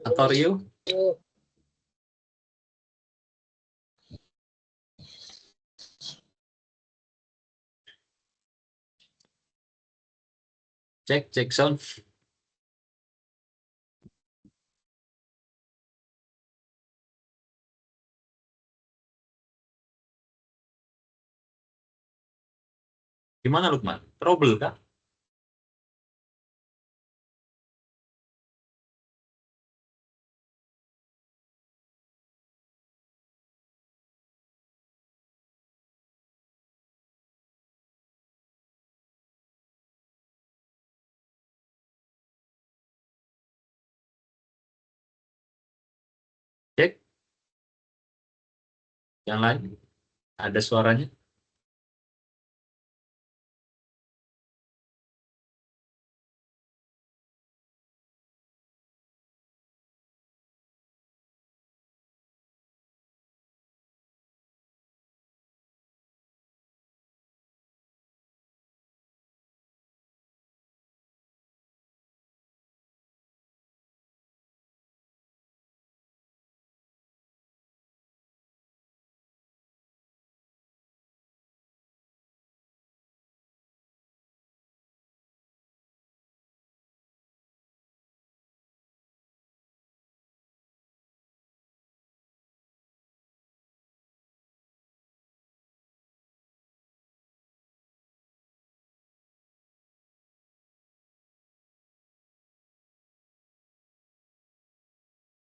Atau Rio? Cek sound. Gimana Lukman? Trouble kah? Cek. Yang lain? Ada suaranya?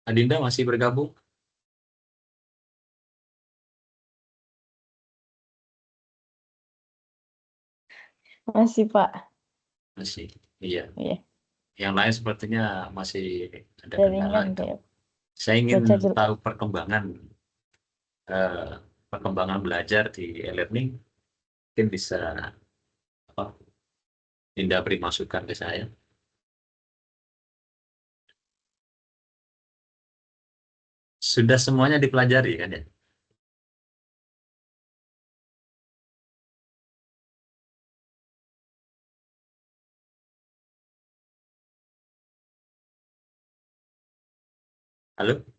Adinda masih bergabung? Masih, Pak. Masih. Iya. Iya. Yang lain sepertinya masih ada kendala Jaringan itu. kayak Saya ingin baca jelek. tahu eh, perkembangan belajar di e-learning. Mungkin bisa apa, Dinda beri masukan ke saya. Sudah semuanya dipelajari kan ya? Halo?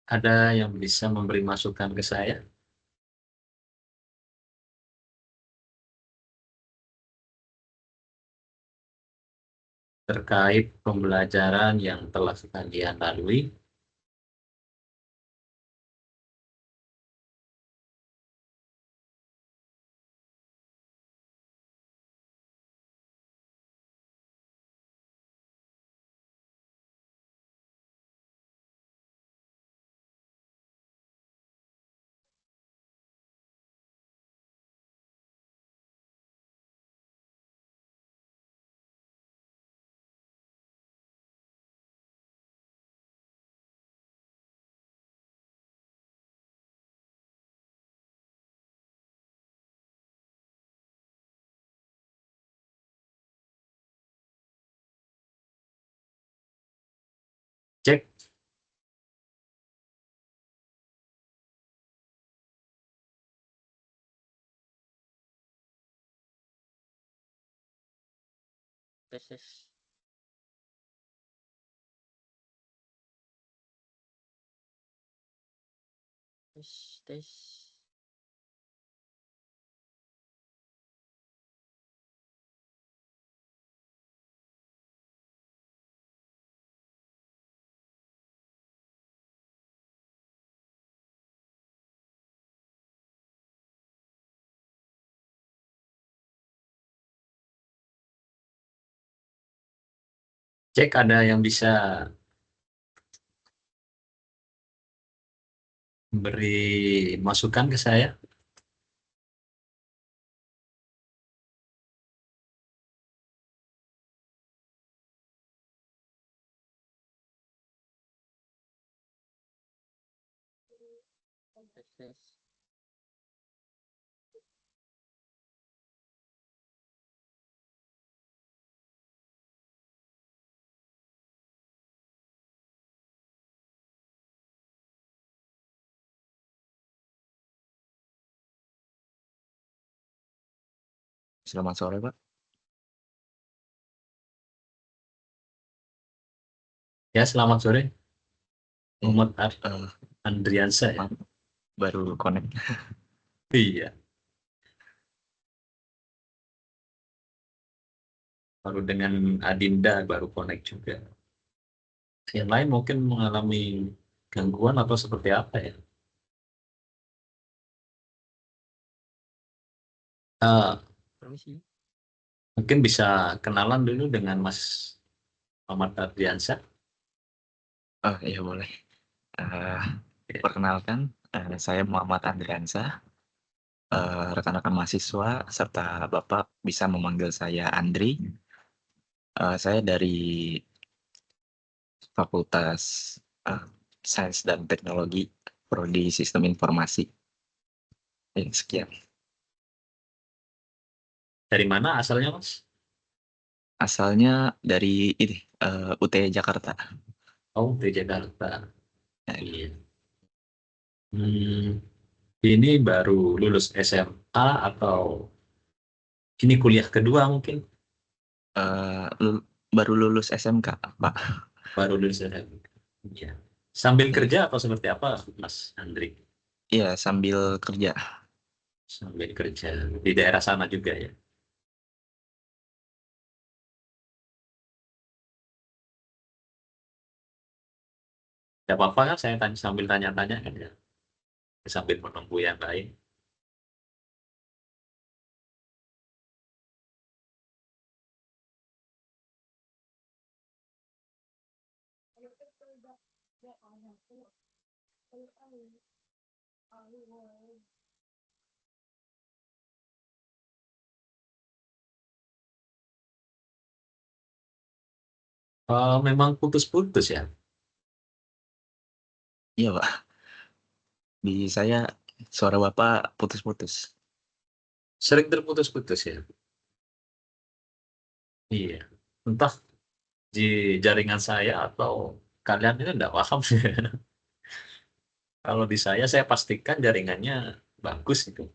Ada yang bisa memberi masukan ke saya? Terkait pembelajaran yang telah kalian lalui. Cek. Tes, tes, tes, tes. Cek ada yang bisa beri masukan ke saya? Tes, tes. Selamat sore, Pak. Ya, selamat sore. Iya, Muhammad eee, Andriansa ya? maaf baru connect. Iya, baru dengan Adinda baru connect juga. Yang lain mungkin mengalami gangguan atau seperti apa ya? Eh, Permisi. mungkin bisa kenalan dulu dengan Mas Muhammad Andriansa. Oh, iya boleh. Eee, Ya. perkenalkan, saya Muhammad Andriansah, rekan-rekan mahasiswa serta Bapak bisa memanggil saya Andri. Saya dari Fakultas, Sains dan Teknologi, Prodi Sistem Informasi. Sekian. Dari mana asalnya, Mas? Asalnya dari ini, UT Jakarta. Oh, di Jakarta. Nah, Iya. Hmm, ini baru lulus SMA atau ini kuliah kedua mungkin? eee, lul baru lulus SMK, Pak. Baru lulus SMA. Iya. Sambil Iya. kerja atau seperti apa, Mas Andri? Iya, sambil kerja. Sambil kerja di daerah sana juga ya? Tidak apa-apa kan saya tanya, sambil tanya-tanya kan ya? Sambil menunggu yang lain. Memang putus-putus ya? Iya, Pak. Di saya suara Bapak putus-putus. Sering terputus-putus ya? Iya. Entah di jaringan saya atau kalian ini enggak paham sih. Kalau di saya pastikan jaringannya bagus itu.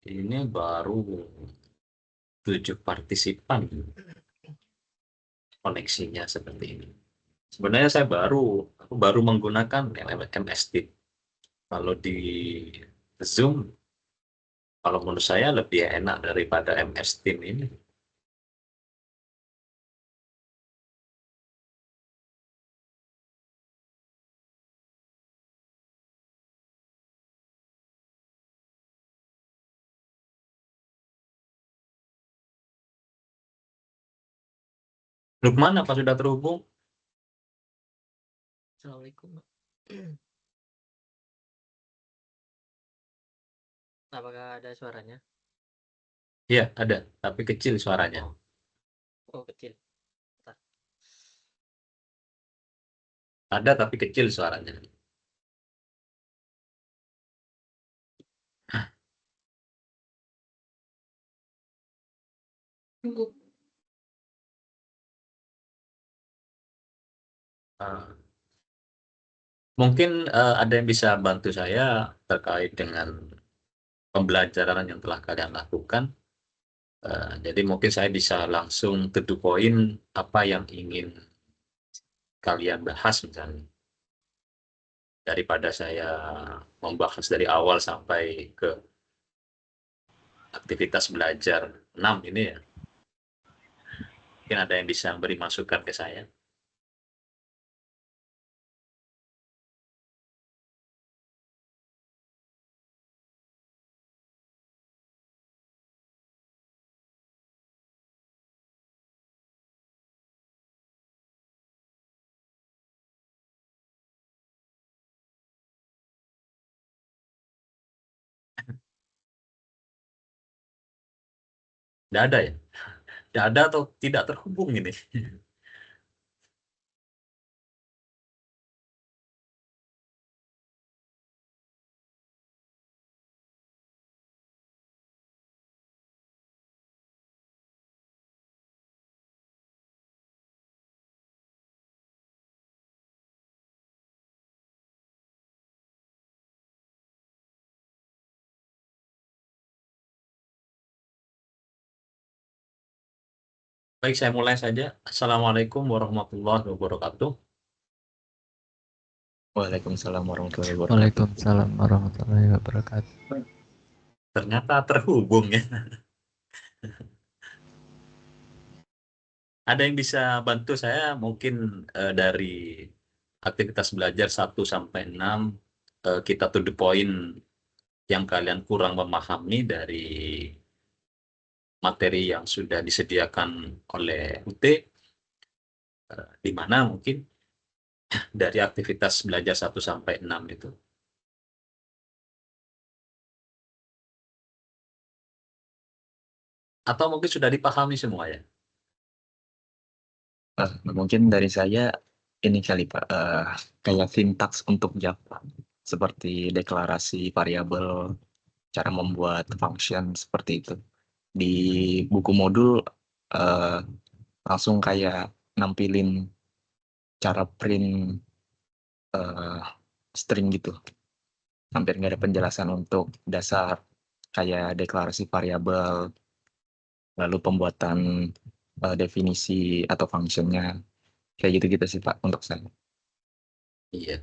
Ini baru 7 partisipan koneksinya seperti ini. Sebenarnya aku baru menggunakan MS Teams. Kalau di Zoom, kalau menurut saya lebih enak daripada MS Teams ini. Lukman, apa sudah terhubung? Assalamualaikum. Apakah ada suaranya? Iya, ada, tapi kecil suaranya. Oh, oh kecil. Bentar. Ada, tapi kecil suaranya. Ah, mungkin ada yang bisa bantu saya terkait dengan pembelajaran yang telah kalian lakukan. Jadi mungkin saya bisa langsung to the point apa yang ingin kalian bahas misalnya. Daripada saya membahas dari awal sampai ke aktivitas belajar 6 ini ya. Mungkin ada yang bisa beri masukan ke saya. Tidak ada ya? Tidak ada atau tidak terhubung ini? Baik, saya mulai saja. Assalamualaikum warahmatullahi wabarakatuh. Waalaikumsalam warahmatullahi wabarakatuh. Waalaikumsalam warahmatullahi wabarakatuh. Ternyata terhubung ya. Ada yang bisa bantu saya mungkin dari aktivitas belajar 1 sampai 6, kita to the point yang kalian kurang memahami dari materi yang sudah disediakan oleh UT, di mana mungkin dari aktivitas belajar 1 sampai 6 itu. Atau mungkin sudah dipahami semua ya? Mungkin dari saya ini kali Pak, kayak sintaks untuk Java, seperti deklarasi variabel, cara membuat function seperti itu. Di buku modul langsung kayak nampilin cara print string gitu. Hampir nggak ada penjelasan untuk dasar kayak deklarasi variabel, lalu pembuatan definisi atau functionnya, kayak gitu-gitu sih Pak untuk saya. Iya.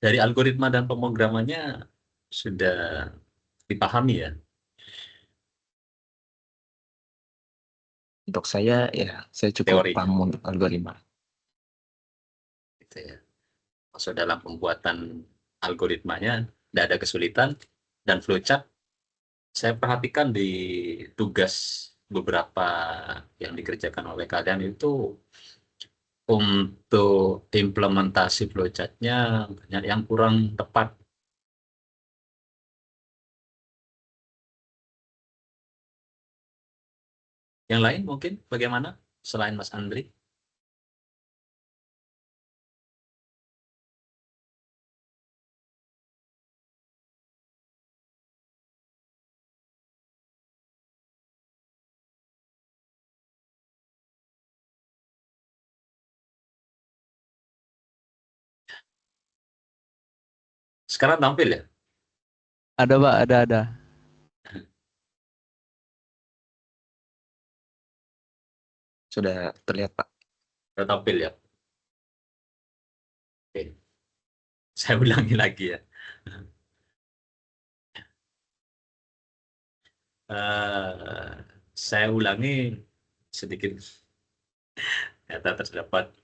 Dari algoritma dan pemrogramannya sudah dipahami ya? Untuk saya ya, saya cukup Teori. paham untuk algoritma. Gitu ya. Maksud dalam pembuatan algoritmanya tidak ada kesulitan, dan flowchart saya perhatikan di tugas beberapa yang dikerjakan oleh kalian itu untuk implementasi flowchart-nya banyak yang kurang tepat. Yang lain mungkin bagaimana selain Mas Andri? Sekarang tampil ya? Ada Pak, ada. Sudah terlihat Pak. Sudah tampil ya? Oke. Saya ulangi lagi ya. Saya ulangi sedikit. Ternyata terdapat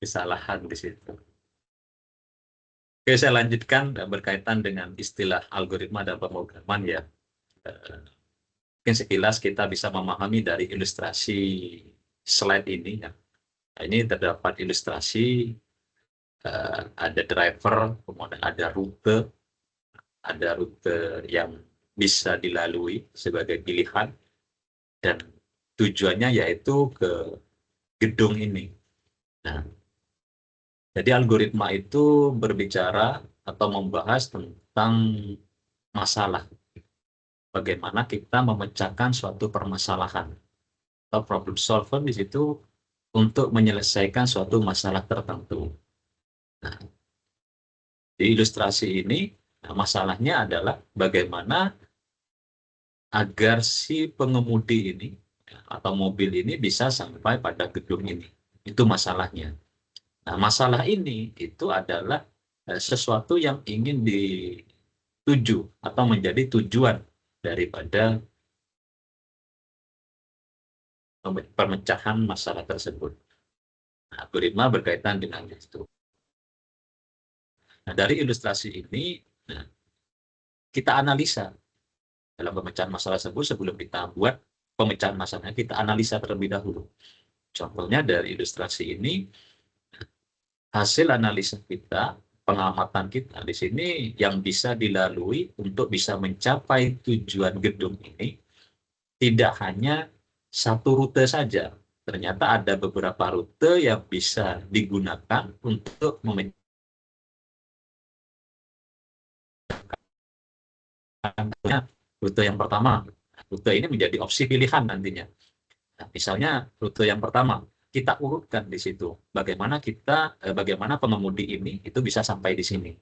kesalahan di situ. Oke, saya lanjutkan berkaitan dengan istilah algoritma dan pemrograman ya. Mungkin sekilas kita bisa memahami dari ilustrasi slide ini ya. Nah, ini terdapat ilustrasi, ada driver, kemudian ada rute yang bisa dilalui sebagai pilihan, dan tujuannya yaitu ke gedung ini. Nah, jadi algoritma itu berbicara atau membahas tentang masalah. Bagaimana kita memecahkan suatu permasalahan. Atau problem solver di situ untuk menyelesaikan suatu masalah tertentu. Nah, di ilustrasi ini, masalahnya adalah bagaimana agar si pengemudi ini atau mobil ini bisa sampai pada gedung ini. Itu masalahnya. Nah, masalah ini itu adalah sesuatu yang ingin dituju atau menjadi tujuan daripada pemecahan masalah tersebut. Nah, algoritma berkaitan dengan itu. Nah, dari ilustrasi ini, kita analisa dalam pemecahan masalah tersebut. Sebelum kita buat pemecahan masalahnya, kita analisa terlebih dahulu. Contohnya dari ilustrasi ini, hasil analisa kita, pengamatan kita di sini yang bisa dilalui untuk bisa mencapai tujuan gedung ini tidak hanya satu rute saja. Ternyata ada beberapa rute yang bisa digunakan untuk memecahkan rute yang pertama. Rute ini menjadi opsi pilihan nantinya. Nah, misalnya rute yang pertama, kita urutkan di situ. Bagaimana pengemudi ini itu bisa sampai di sini.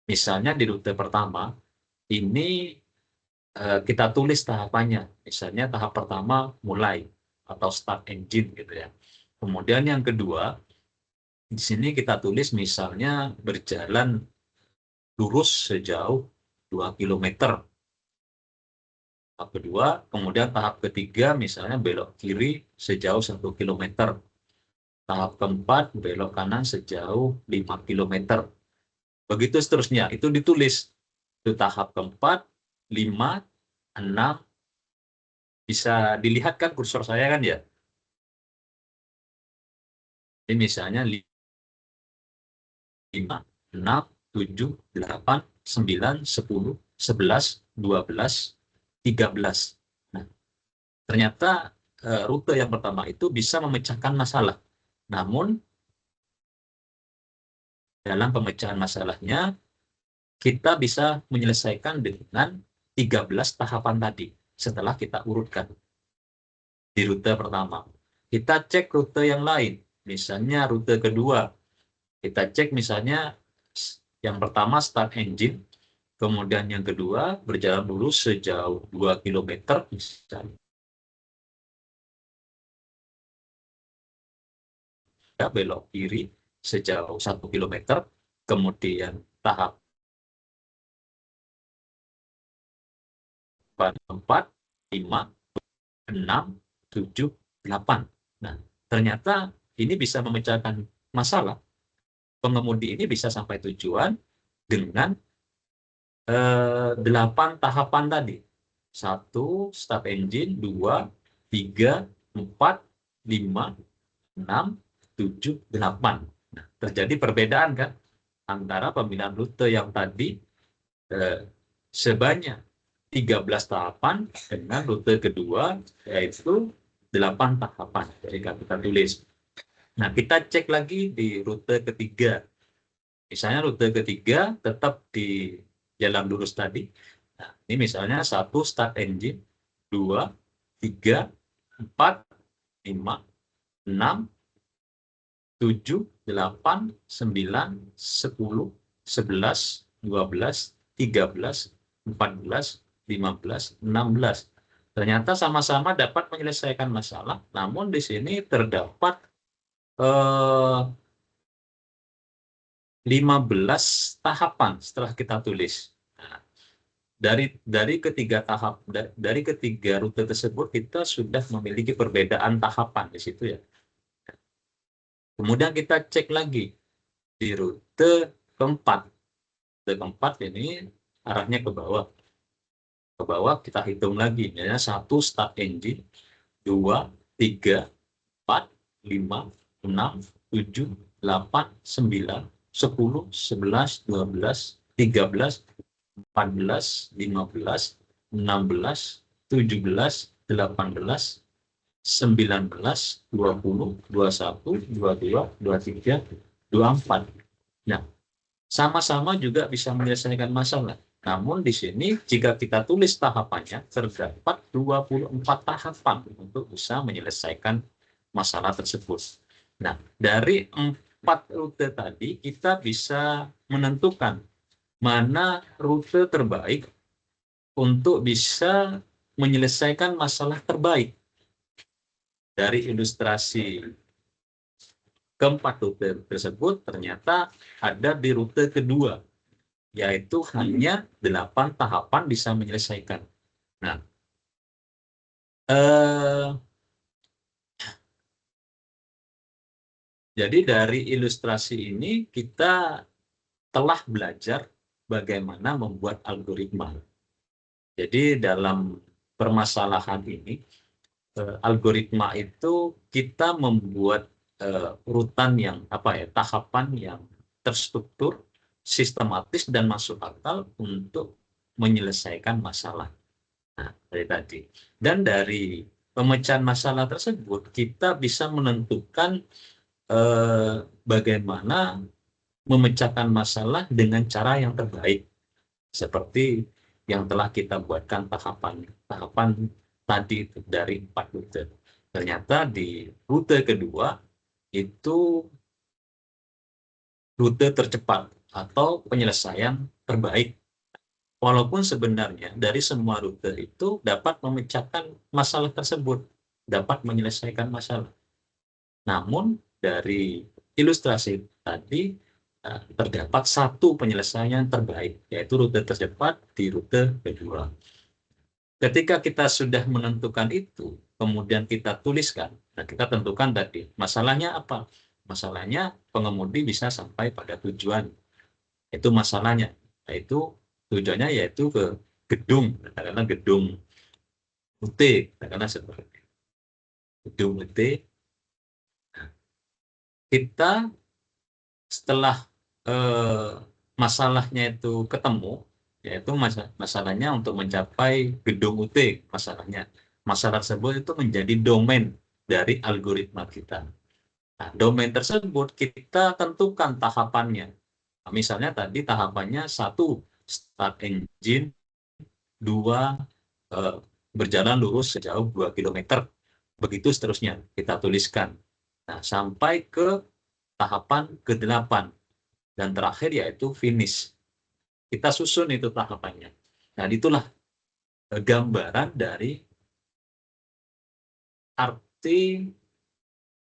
Misalnya di rute pertama, ini kita tulis tahapannya. Misalnya tahap pertama mulai atau start engine gitu ya. Kemudian yang kedua, di sini kita tulis misalnya berjalan lurus sejauh 2 km. Tahap kedua, kemudian tahap ketiga misalnya belok kiri sejauh 1 km. Tahap keempat, belok kanan sejauh 5 km. Begitu seterusnya, itu ditulis. Itu tahap keempat, 5, 6, bisa dilihat kan kursor saya kan ya? Ini misalnya 5, 6, 7, 8, 9, 10, 11, 12, 13. Nah, ternyata rute yang pertama itu bisa memecahkan masalah. Namun, dalam pemecahan masalahnya, kita bisa menyelesaikan dengan 13 tahapan tadi setelah kita urutkan di rute pertama. Kita cek rute yang lain, misalnya rute kedua. Kita cek misalnya yang pertama start engine, kemudian yang kedua berjalan lurus sejauh 2 km misalnya. Belok kiri sejauh 1 km, kemudian tahap 4, 5, 6, 7, 8. Nah, ternyata ini bisa memecahkan masalah. Pengemudi ini bisa sampai tujuan dengan 8 tahapan tadi. 1, start engine, 2, 3, 4, 5, 6, 7, 8. Nah, terjadi perbedaan kan antara pemilihan rute yang tadi sebanyak 13 tahapan dengan rute kedua yaitu 8 tahapan jika kita tulis. Nah, kita cek lagi di rute ketiga. Misalnya rute ketiga tetap di jalan lurus tadi. Nah, ini misalnya 1 start engine, 2, 3, 4, 5, 6, 7, 8, 9, 10, 11, 12, 13, 14, 15, 16. Ternyata sama-sama dapat menyelesaikan masalah, namun di sini terdapat 15 tahapan setelah kita tulis. Nah, dari ketiga rute tersebut kita sudah memiliki perbedaan tahapan di situ ya. Kemudian kita cek lagi di rute keempat. Rute keempat ini arahnya ke bawah. Ke bawah kita hitung lagi, misalnya 1 start engine, 2, 3, 4, 5, 6, 7, 8, 9, 10, 11, 12, 13, 14, 15, 16, 17, 18, 19, 20, 21, 22, 23, 24. Nah, sama-sama juga bisa menyelesaikan masalah. Namun di sini jika kita tulis tahapannya terdapat 24 tahapan untuk bisa menyelesaikan masalah tersebut. Nah, dari 4 rute tadi kita bisa menentukan mana rute terbaik untuk bisa menyelesaikan masalah terbaik. Dari ilustrasi keempat rute tersebut ternyata ada di rute kedua, yaitu hanya 8 tahapan bisa menyelesaikan. Nah, jadi dari ilustrasi ini kita telah belajar bagaimana membuat algoritma. Jadi dalam permasalahan ini, algoritma itu kita membuat urutan yang tahapan yang terstruktur, sistematis dan masuk akal untuk menyelesaikan masalah. Nah, dari tadi. Dan dari pemecahan masalah tersebut kita bisa menentukan bagaimana memecahkan masalah dengan cara yang terbaik. Seperti yang telah kita buatkan tahapan tadi itu dari 4 rute. Ternyata di rute kedua itu rute tercepat atau penyelesaian terbaik Walaupun sebenarnya dari semua rute itu dapat memecahkan masalah tersebut, dapat menyelesaikan masalah. Namun dari ilustrasi tadi terdapat satu penyelesaian terbaik, yaitu rute tercepat di rute kedua. Ketika kita sudah menentukan itu, kemudian kita tuliskan, nah kita tentukan tadi, masalahnya apa? Masalahnya pengemudi bisa sampai pada tujuan. Itu masalahnya, yaitu tujuannya yaitu ke gedung, katakanlah gedung UT, katakanlah seperti gedung UT. Kita setelah masalahnya itu ketemu, yaitu masalahnya untuk mencapai gedung UT, masalah tersebut itu menjadi domain dari algoritma kita. Nah, domain tersebut kita tentukan tahapannya. Nah, misalnya tadi tahapannya 1, start engine, 2, berjalan lurus sejauh 2 km. Begitu seterusnya kita tuliskan. Nah, sampai ke tahapan ke-8. Dan terakhir yaitu finish. Kita susun itu tahapannya. Nah, itulah gambaran dari arti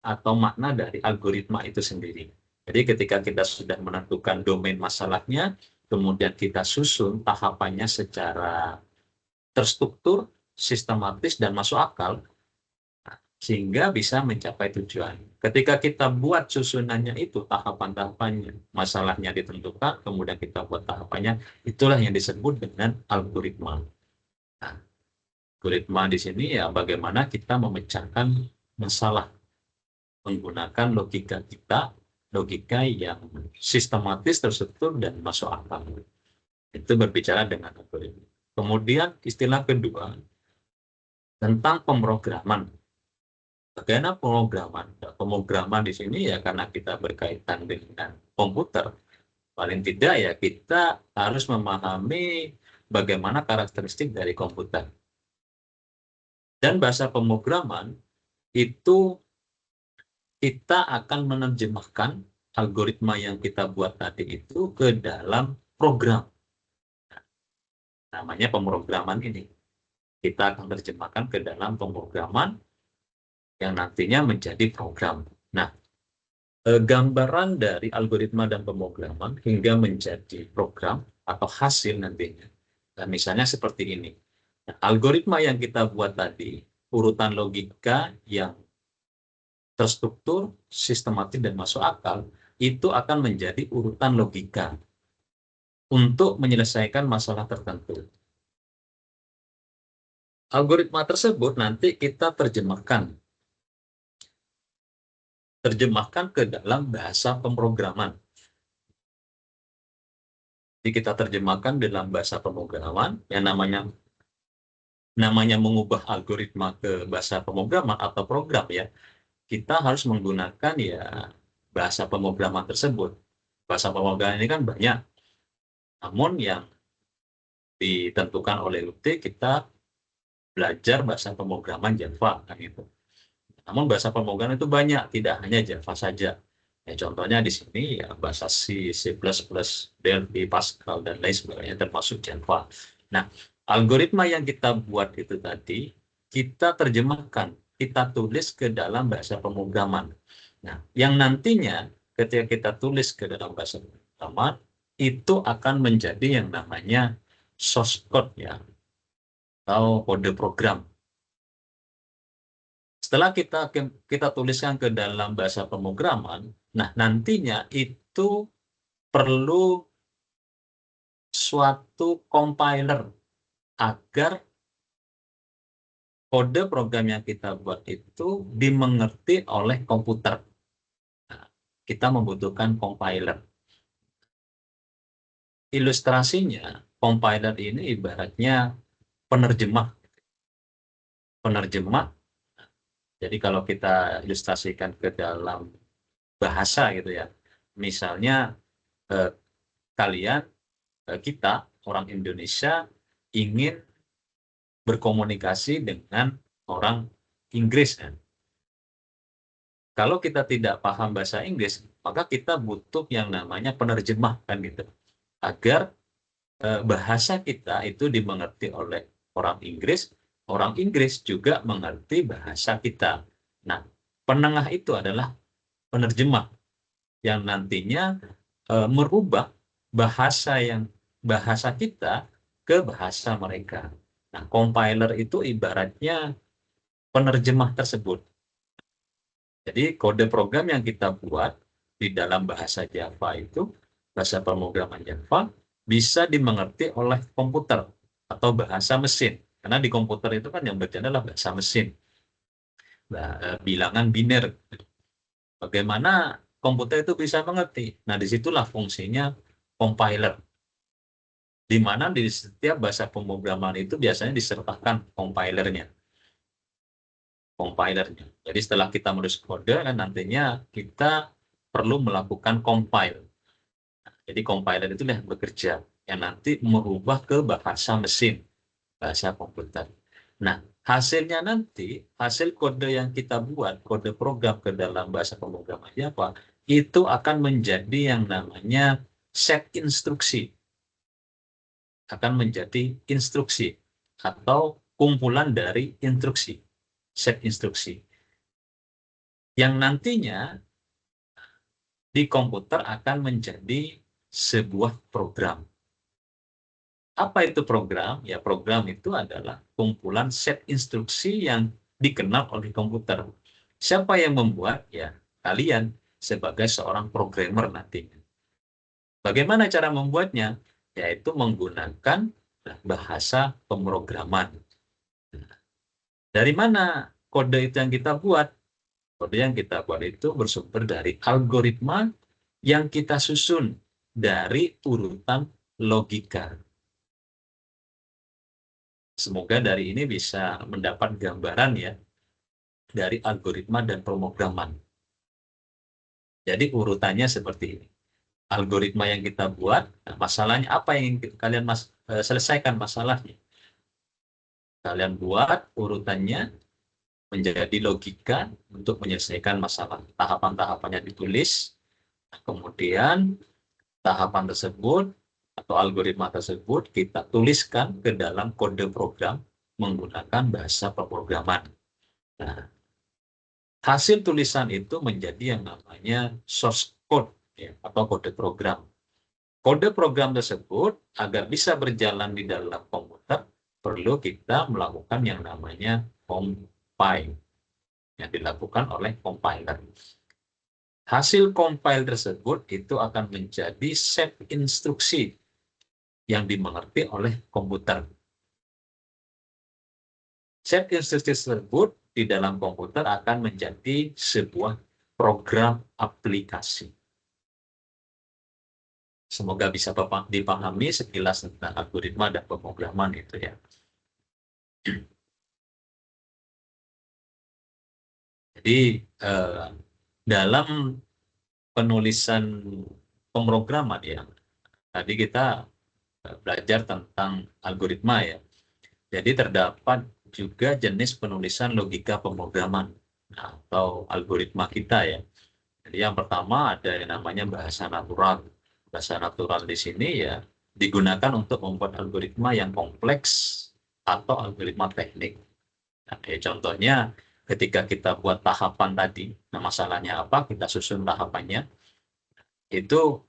atau makna dari algoritma itu sendiri. Jadi ketika kita sudah menentukan domain masalahnya, kemudian kita susun tahapannya secara terstruktur, sistematis, dan masuk akal, sehingga bisa mencapai tujuan. Ketika kita buat susunannya itu, tahapan-tahapannya, masalahnya ditentukan, kemudian kita buat tahapannya, itulah yang disebut dengan algoritma. Nah, algoritma di sini ya bagaimana kita memecahkan masalah menggunakan logika kita, logika yang sistematis, terstruktur, dan masuk akal. Itu berbicara dengan algoritma. Kemudian istilah kedua tentang pemrograman. Bagaimana pemrograman? Pemrograman di sini ya karena kita berkaitan dengan komputer, paling tidak ya kita harus memahami bagaimana karakteristik dari komputer. Dan bahasa pemrograman itu kita akan menerjemahkan algoritma yang kita buat tadi itu ke dalam program. Namanya pemrograman ini. Kita akan terjemahkan ke dalam pemrograman yang nantinya menjadi program. Nah, gambaran dari algoritma dan pemrograman hingga menjadi program atau hasil nantinya. Nah, misalnya seperti ini. Nah, algoritma yang kita buat tadi, urutan logika yang terstruktur, sistematis, dan masuk akal, itu akan menjadi urutan logika untuk menyelesaikan masalah tertentu. Algoritma tersebut nanti kita terjemahkan ke dalam bahasa pemrograman. Jadi kita terjemahkan dalam bahasa pemrograman yang namanya mengubah algoritma ke bahasa pemrograman atau program ya. Kita harus menggunakan ya bahasa pemrograman tersebut. Bahasa pemrograman ini kan banyak. Namun yang ditentukan oleh UT kita belajar bahasa pemrograman Java kan itu. Namun bahasa pemrograman itu banyak, tidak hanya Java saja. Ya, contohnya di sini ya bahasa C, C++, Delphi, Pascal, dan lain sebagainya termasuk Java. Nah, algoritma yang kita buat itu tadi, kita terjemahkan, kita tulis ke dalam bahasa pemrograman. Nah, yang nantinya ketika kita tulis ke dalam bahasa pemrograman, itu akan menjadi yang namanya source code ya, atau kode program. Setelah kita tuliskan ke dalam bahasa pemrograman, nah nantinya itu perlu suatu compiler agar kode program yang kita buat itu dimengerti oleh komputer. Nah, kita membutuhkan compiler. Ilustrasinya, compiler ini ibaratnya penerjemah. Jadi kalau kita ilustrasikan ke dalam bahasa gitu ya, misalnya kita orang Indonesia ingin berkomunikasi dengan orang Inggris kan. Kalau kita tidak paham bahasa Inggris, maka kita butuh yang namanya penerjemah kan gitu, agar bahasa kita itu dimengerti oleh orang Inggris juga mengerti bahasa kita. Nah, penengah itu adalah penerjemah yang nantinya merubah bahasa kita ke bahasa mereka. Nah, compiler itu ibaratnya penerjemah tersebut. Jadi kode program yang kita buat di dalam bahasa Java itu, bahasa pemrograman Java, bisa dimengerti oleh komputer atau bahasa mesin. Karena di komputer itu kan yang berjalan adalah bahasa mesin. Bilangan biner. Bagaimana komputer itu bisa mengerti? Nah, disitulah fungsinya compiler. Di mana di setiap bahasa pemrograman itu biasanya disertakan compilernya. Jadi setelah kita menulis kode, kan nantinya kita perlu melakukan compile. Jadi compiler itu yang bekerja, yang nanti merubah ke bahasa mesin, bahasa komputer. Nah, hasilnya nanti, hasil kode yang kita buat, kode program ke dalam bahasa pemrograman Java, itu akan menjadi yang namanya set instruksi. Akan menjadi instruksi, atau kumpulan dari instruksi, set instruksi. Yang nantinya di komputer akan menjadi sebuah program. Apa itu program? Ya, program itu adalah kumpulan set instruksi yang dikenal oleh komputer. Siapa yang membuat? Ya, kalian sebagai seorang programmer nantinya. Bagaimana cara membuatnya? Yaitu menggunakan bahasa pemrograman. Dari mana kode itu yang kita buat? Kode yang kita buat itu bersumber dari algoritma yang kita susun dari urutan logika. Semoga dari ini bisa mendapat gambaran ya dari algoritma dan pemrograman. Jadi urutannya seperti ini. Algoritma yang kita buat, nah masalahnya apa yang kalian selesaikan masalahnya. Kalian buat urutannya menjadi logika untuk menyelesaikan masalah. Tahapan-tahapannya ditulis, kemudian tahapan tersebut atau algoritma tersebut kita tuliskan ke dalam kode program menggunakan bahasa pemrograman. Nah, hasil tulisan itu menjadi yang namanya source code ya, atau kode program. Kode program tersebut agar bisa berjalan di dalam komputer perlu kita melakukan yang namanya compile yang dilakukan oleh compiler. Hasil compile tersebut itu akan menjadi set instruksi yang dimengerti oleh komputer. Set instruksi tersebut di dalam komputer akan menjadi sebuah program aplikasi. Semoga bisa dipahami sekilas tentang algoritma dan pemrograman itu ya. Jadi dalam penulisan pemrograman ya, tadi kita belajar tentang algoritma ya. Jadi terdapat juga jenis penulisan logika pemrograman atau algoritma kita ya. Jadi yang pertama ada yang namanya bahasa natural. Bahasa natural di sini ya digunakan untuk membuat algoritma yang kompleks atau algoritma teknik. Nah, contohnya ketika kita buat tahapan tadi, nah masalahnya apa? Kita susun tahapannya itu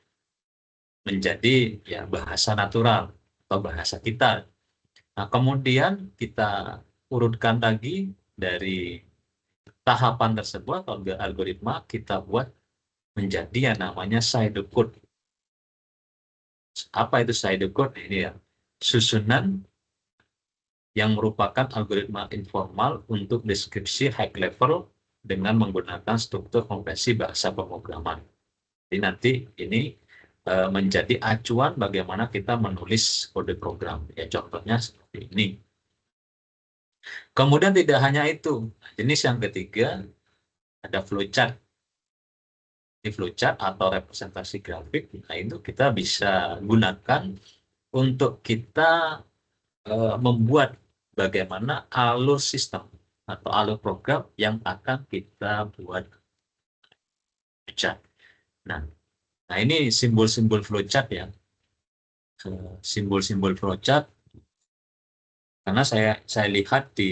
menjadi ya bahasa natural atau bahasa kita. Nah, kemudian kita urutkan lagi dari tahapan tersebut atau algoritma kita buat menjadi yang namanya pseudocode. Apa itu pseudocode? Ini ya, susunan yang merupakan algoritma informal untuk deskripsi high level dengan menggunakan struktur konvensi bahasa pemrograman. Jadi nanti ini menjadi acuan bagaimana kita menulis kode program. Ya, contohnya seperti ini. Kemudian tidak hanya itu, jenis yang ketiga ada flowchart. Di flowchart atau representasi grafik, nah itu kita bisa gunakan untuk kita membuat bagaimana alur sistem atau alur program yang akan kita buat flowchart. Nah ini simbol-simbol flowchart ya. simbol-simbol flowchart, karena saya lihat di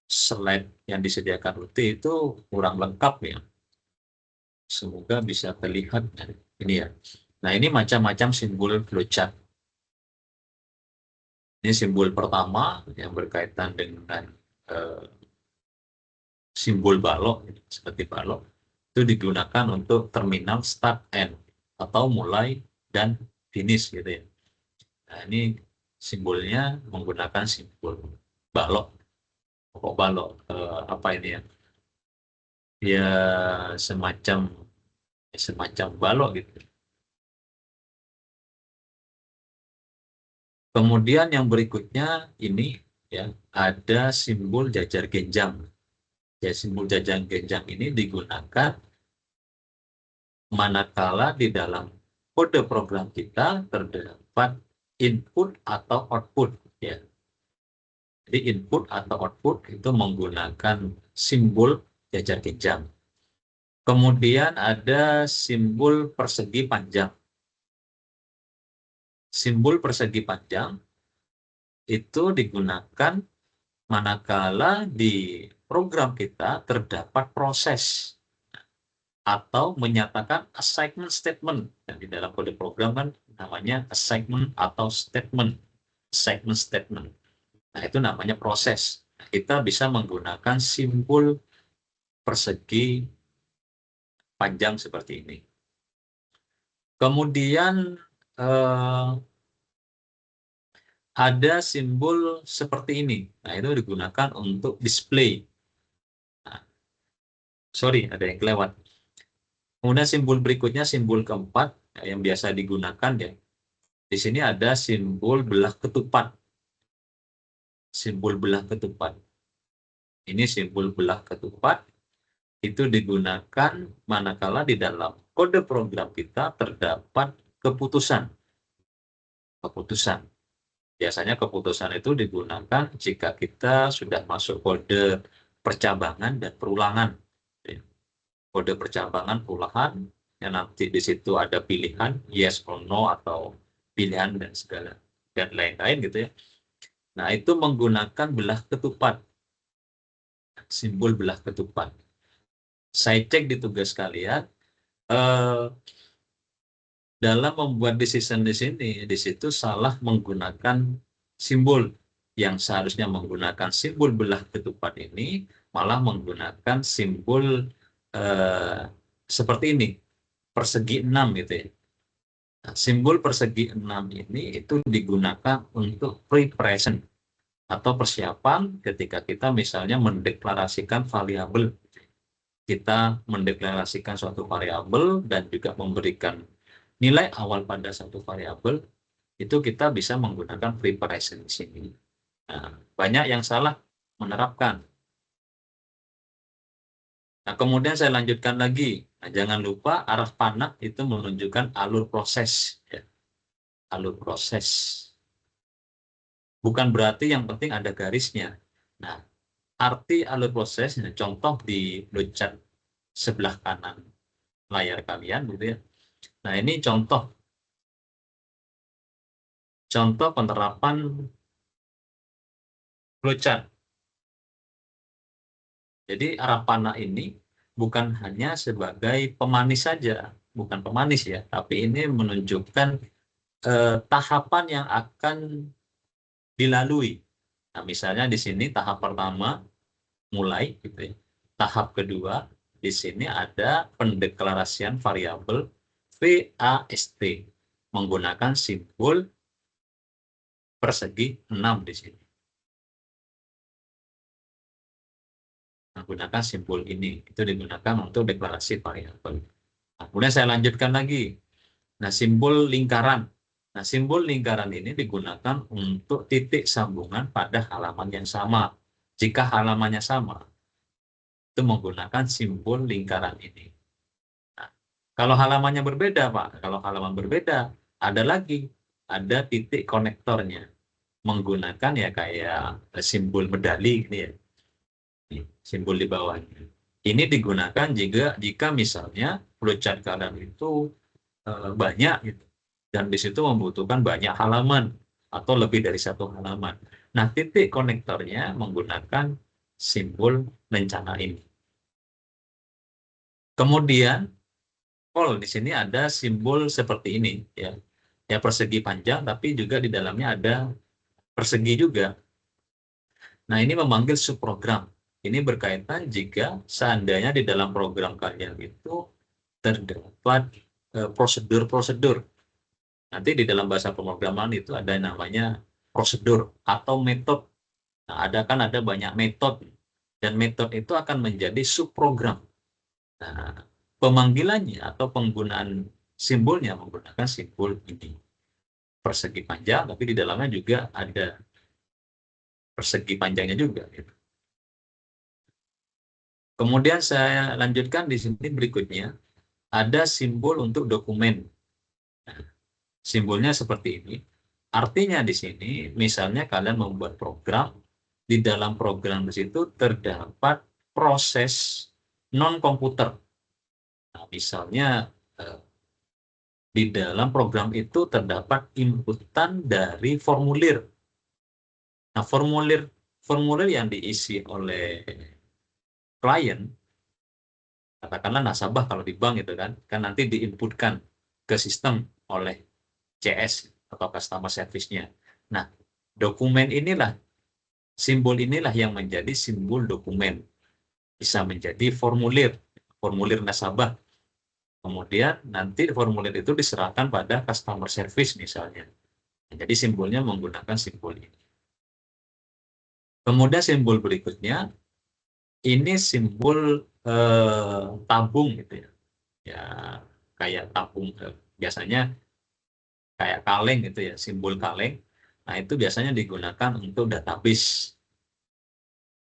slide yang disediakan UT itu kurang lengkap ya. Semoga bisa terlihat ini ya. Nah, ini macam-macam simbol flowchart. Ini simbol pertama yang berkaitan dengan simbol balok, seperti balok, itu digunakan untuk terminal start end atau mulai dan finish gitu ya. Nah, ini simbolnya menggunakan simbol balok, pokok balok, apa ini ya? Ya semacam balok gitu. Kemudian yang berikutnya ini ya, ada simbol jajar genjang. Ya, simbol jajar genjang ini digunakan manakala di dalam kode program kita terdapat input atau output ya. Jadi input atau output itu menggunakan simbol jajar genjang. Kemudian ada simbol persegi panjang. Simbol persegi panjang itu digunakan manakala di program kita terdapat proses atau menyatakan assignment statement. Dan di dalam kode program kan namanya assignment atau statement. Assignment statement. Nah, itu namanya proses. Kita bisa menggunakan simbol persegi panjang seperti ini. Kemudian ada simbol seperti ini. Nah, itu digunakan untuk display. Nah, sorry, ada yang kelewat. Kemudian simbol berikutnya, simbol keempat yang biasa digunakan ya. Di sini ada simbol belah ketupat. Simbol belah ketupat. Ini simbol belah ketupat itu digunakan manakala di dalam kode program kita terdapat keputusan. Keputusan. Biasanya keputusan itu digunakan jika kita sudah masuk kode percabangan dan perulangan. Kode percabangan perulangan, yang nanti di situ ada pilihan yes or no atau pilihan dan segala dan lain-lain gitu ya. Nah, itu menggunakan belah ketupat. Simbol belah ketupat. Saya cek di tugas kalian, dalam membuat decision di sini, di situ salah menggunakan simbol. Yang seharusnya menggunakan simbol belah ketupat ini, malah menggunakan simbol seperti ini, persegi 6 gitu ya. Nah, simbol persegi 6 ini itu digunakan untuk preparation atau persiapan ketika kita misalnya mendeklarasikan variabel. Kita mendeklarasikan suatu variabel dan juga memberikan nilai awal pada satu variabel, itu kita bisa menggunakan preparation di sini. Nah, banyak yang salah menerapkan. Nah, kemudian saya lanjutkan lagi. Nah, jangan lupa arah panah itu menunjukkan alur proses. Ya. Alur proses. Bukan berarti yang penting ada garisnya. Nah, arti alur prosesnya, contoh di flowchart sebelah kanan layar kalian, gitu ya. Nah, ini contoh penerapan flowchart. Jadi arah panah ini bukan hanya sebagai pemanis saja, bukan pemanis ya, tapi ini menunjukkan tahapan yang akan dilalui. Nah, misalnya di sini tahap pertama mulai, gitu ya. Tahap kedua di sini ada pendeklarasian variabel VAST menggunakan simbol persegi 6 di sini. Menggunakan simbol ini, itu digunakan untuk deklarasi variabel. Nah, kemudian saya lanjutkan lagi. Nah, simbol lingkaran. Nah, simbol lingkaran ini digunakan untuk titik sambungan pada halaman yang sama. Jika halamannya sama, itu menggunakan simbol lingkaran ini. Nah, kalau halamannya berbeda, Pak, kalau halaman berbeda, ada titik konektornya. Menggunakan ya kayak simbol medali ini ya. Simbol di bawahnya. Ini digunakan jika misalnya flowchart kalian itu banyak gitu. dan di situ membutuhkan banyak halaman atau lebih dari satu halaman. Nah, titik konektornya menggunakan simbol rencana ini. Kemudian di sini ada simbol seperti ini, ya. Ya, persegi panjang, tapi juga di dalamnya ada persegi juga. Nah, ini memanggil subprogram. Ini berkaitan jika seandainya di dalam program kalian itu terdapat prosedur-prosedur. Nanti di dalam bahasa pemrograman itu ada namanya prosedur atau metode. Nah, ada banyak metode, dan metode itu akan menjadi subprogram. Nah, pemanggilannya atau penggunaan simbolnya menggunakan simbol ini. Persegi panjang, tapi di dalamnya juga ada persegi panjangnya juga. Gitu. Kemudian saya lanjutkan di sini berikutnya, ada simbol untuk dokumen. Nah, simbolnya seperti ini. Artinya di sini, misalnya kalian membuat program, di dalam program di situ terdapat proses non-komputer. Nah, misalnya di dalam program itu terdapat inputan dari formulir. Nah, formulir yang diisi oleh klien, katakanlah nasabah kalau di bank itu kan nanti diinputkan ke sistem oleh CS atau customer service-nya. Nah, dokumen inilah, simbol inilah yang menjadi simbol dokumen. Bisa menjadi formulir nasabah. Kemudian nanti formulir itu diserahkan pada customer service misalnya. Jadi simbolnya menggunakan simbol ini. Kemudian simbol berikutnya, ini simbol tabung gitu ya. Ya, kayak tabung biasanya kayak kaleng gitu ya, simbol kaleng. Nah, itu biasanya digunakan untuk database.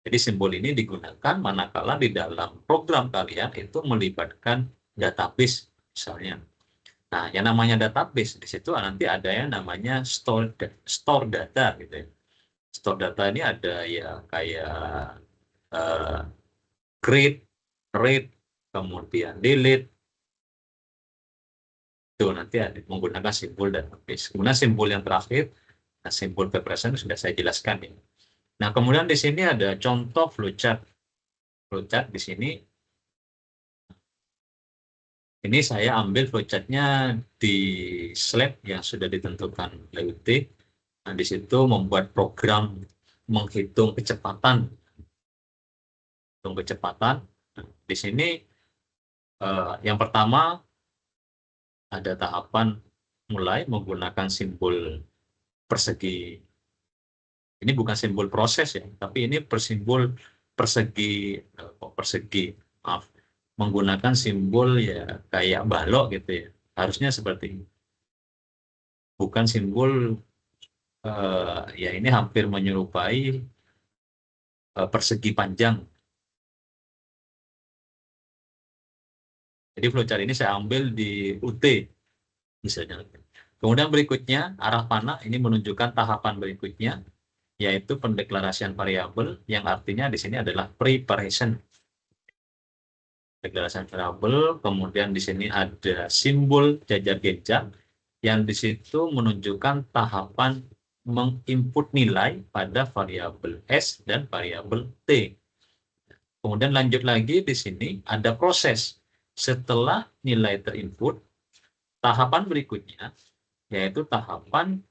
Jadi simbol ini digunakan manakala di dalam program kalian itu melibatkan database misalnya. Nah, yang namanya database di situ nanti ada yang namanya store data gitu ya. Store data ini ada ya kayak create, read, kemudian delete. Itu nanti ada menggunakan simbol database. Kemudian simbol yang terakhir, nah, simbol preparation sudah saya jelaskan ya. Nah, kemudian di sini ada contoh flowchart. Flowchart di sini, ini saya ambil flowchartnya di slide yang sudah ditentukan oleh UT. Nah, di situ membuat program menghitung kecepatan. Di sini yang pertama ada tahapan mulai menggunakan simbol persegi. Ini bukan simbol proses ya, tapi ini simbol persegi, maaf, menggunakan simbol ya kayak balok gitu ya. Harusnya seperti ini. Bukan simbol ya ini hampir menyerupai persegi panjang. Jadi flowchart ini saya ambil di UT misalnya. Kemudian berikutnya arah panah ini menunjukkan tahapan berikutnya, yaitu pendeklarasian variabel yang artinya di sini adalah preparation. Deklarasian variabel, kemudian di sini ada simbol jajar genjang yang di situ menunjukkan tahapan menginput nilai pada variabel S dan variabel T. Kemudian lanjut lagi di sini ada proses. Setelah nilai terinput, tahapan berikutnya yaitu tahapan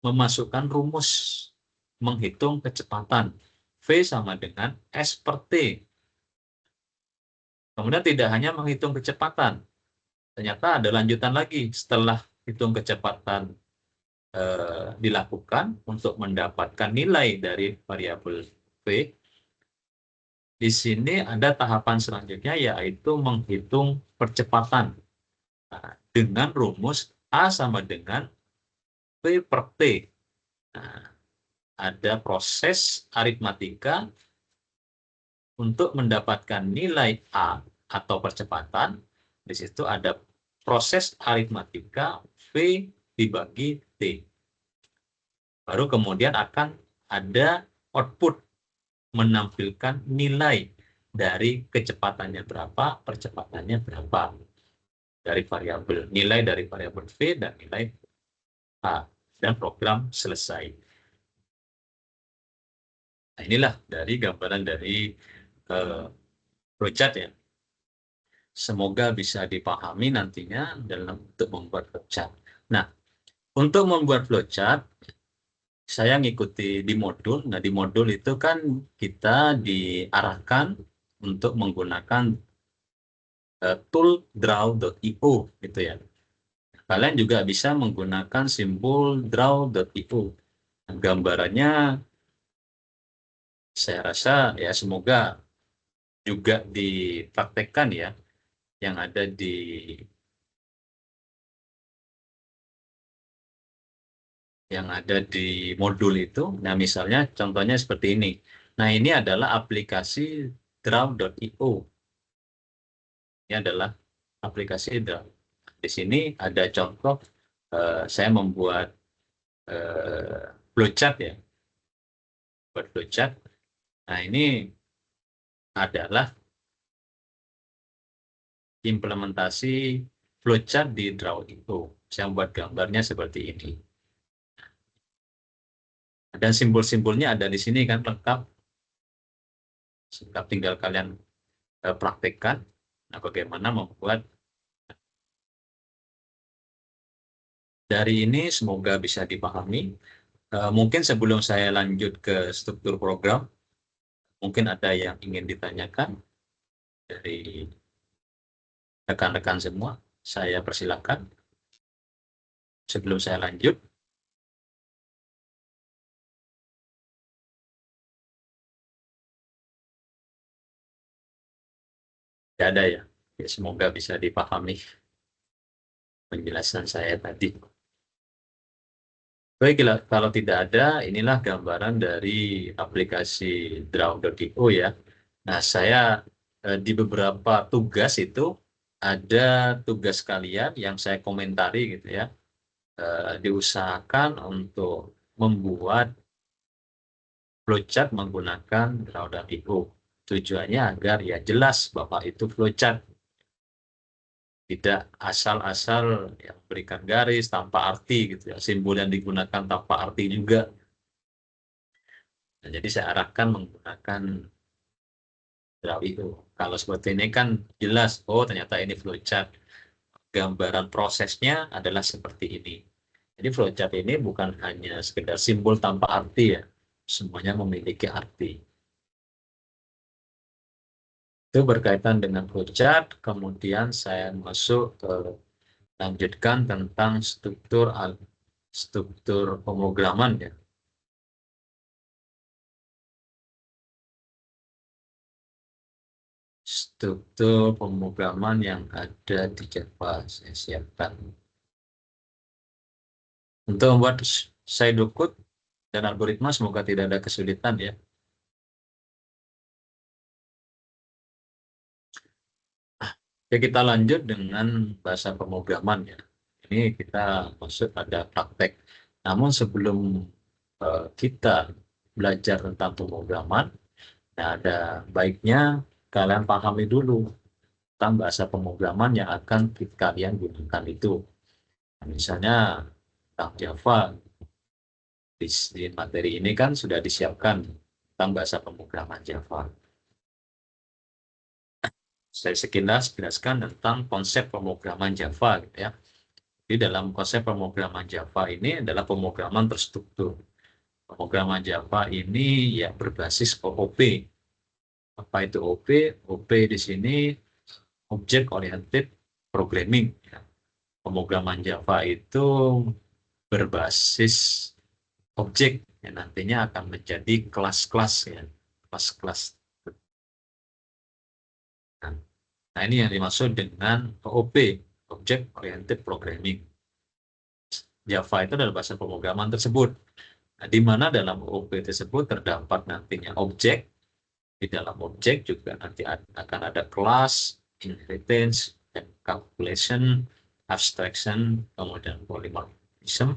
memasukkan rumus menghitung kecepatan. V sama dengan S per T. Kemudian tidak hanya menghitung kecepatan, ternyata ada lanjutan lagi setelah hitung kecepatan dilakukan untuk mendapatkan nilai dari variabel V. Di sini ada tahapan selanjutnya yaitu menghitung percepatan. Nah, dengan rumus A sama dengan V per T. Nah, ada proses aritmatika untuk mendapatkan nilai A atau percepatan. Di situ ada proses aritmatika V dibagi T. Baru kemudian akan ada output menampilkan nilai dari kecepatannya berapa, percepatannya berapa. dari variabel, nilai dari variabel V dan nilai A, dan program selesai. Nah, inilah dari gambaran dari flowchart ya. Semoga bisa dipahami nantinya dalam untuk membuat flowchart. Nah, untuk membuat flowchart, saya ngikuti di modul. Nah, di modul itu kan kita diarahkan untuk menggunakan tool draw.io gitu ya. Kalian juga bisa menggunakan simbol draw.io. Gambarannya saya rasa ya semoga juga dipraktekkan ya, yang ada di modul itu. Nah, misalnya contohnya seperti ini. Nah, ini adalah aplikasi draw.io. Ini adalah aplikasi draw. Di sini ada contoh saya membuat flowchart ya. Buat flowchart. Nah, ini adalah implementasi flowchart di draw.io. Saya buat gambarnya seperti ini. Dan simbol-simbolnya ada di sini kan lengkap. Tinggal kalian praktekkan. Nah, bagaimana membuat dari ini, semoga bisa dipahami. Mungkin sebelum saya lanjut ke struktur program, mungkin ada yang ingin ditanyakan dari rekan-rekan semua. Saya persilakan. Sebelum saya lanjut. Tidak ada ya. Semoga bisa dipahami penjelasan saya tadi. Baiklah, kalau tidak ada, inilah gambaran dari aplikasi draw.io ya. Nah, saya di beberapa tugas itu ada tugas kalian yang saya komentari gitu ya. Diusahakan untuk membuat flowchart menggunakan draw.io. Tujuannya agar ya jelas Bapak itu flowchart. Tidak asal-asal yang berikan garis tanpa arti gitu ya. Simbol yang digunakan tanpa arti juga. Nah, jadi saya arahkan menggunakan draw.io. Kalau seperti ini kan jelas, oh ternyata ini flowchart. Gambaran prosesnya adalah seperti ini. Jadi flowchart ini bukan hanya sekedar simbol tanpa arti ya. Semuanya memiliki arti. Itu berkaitan dengan flowchart, kemudian saya masuk ke lanjutkan tentang struktur pemrograman ya. Struktur pemrograman yang ada di Java saya siapkan. Untuk membuat pseudocode dan algoritma semoga tidak ada kesulitan ya. Ya, kita lanjut dengan bahasa pemrograman ya. Ini kita masuk pada praktek. Namun sebelum kita belajar tentang pemrograman, nah ada baiknya kalian pahami dulu tentang bahasa pemrograman yang akan kalian gunakan itu. Nah, misalnya tentang Java, di materi ini kan sudah disiapkan tentang bahasa pemrograman Java. Saya sekilas jelaskan tentang konsep pemrograman Java gitu ya. Di dalam konsep pemrograman Java ini adalah pemrograman terstruktur. Pemrograman Java ini ya berbasis OOP. Apa itu OOP? OOP di sini Object Oriented Programming. Ya. Pemrograman Java itu berbasis objek yang nantinya akan menjadi kelas-kelas ya, kelas-kelas. Nah, ini yang dimaksud dengan OOP, Object Oriented Programming. Java itu adalah bahasa pemrograman tersebut. Nah, di mana dalam OOP tersebut terdapat nantinya objek, di dalam objek juga nanti akan ada kelas, inheritance, dan calculation, abstraction, kemudian polymorphism.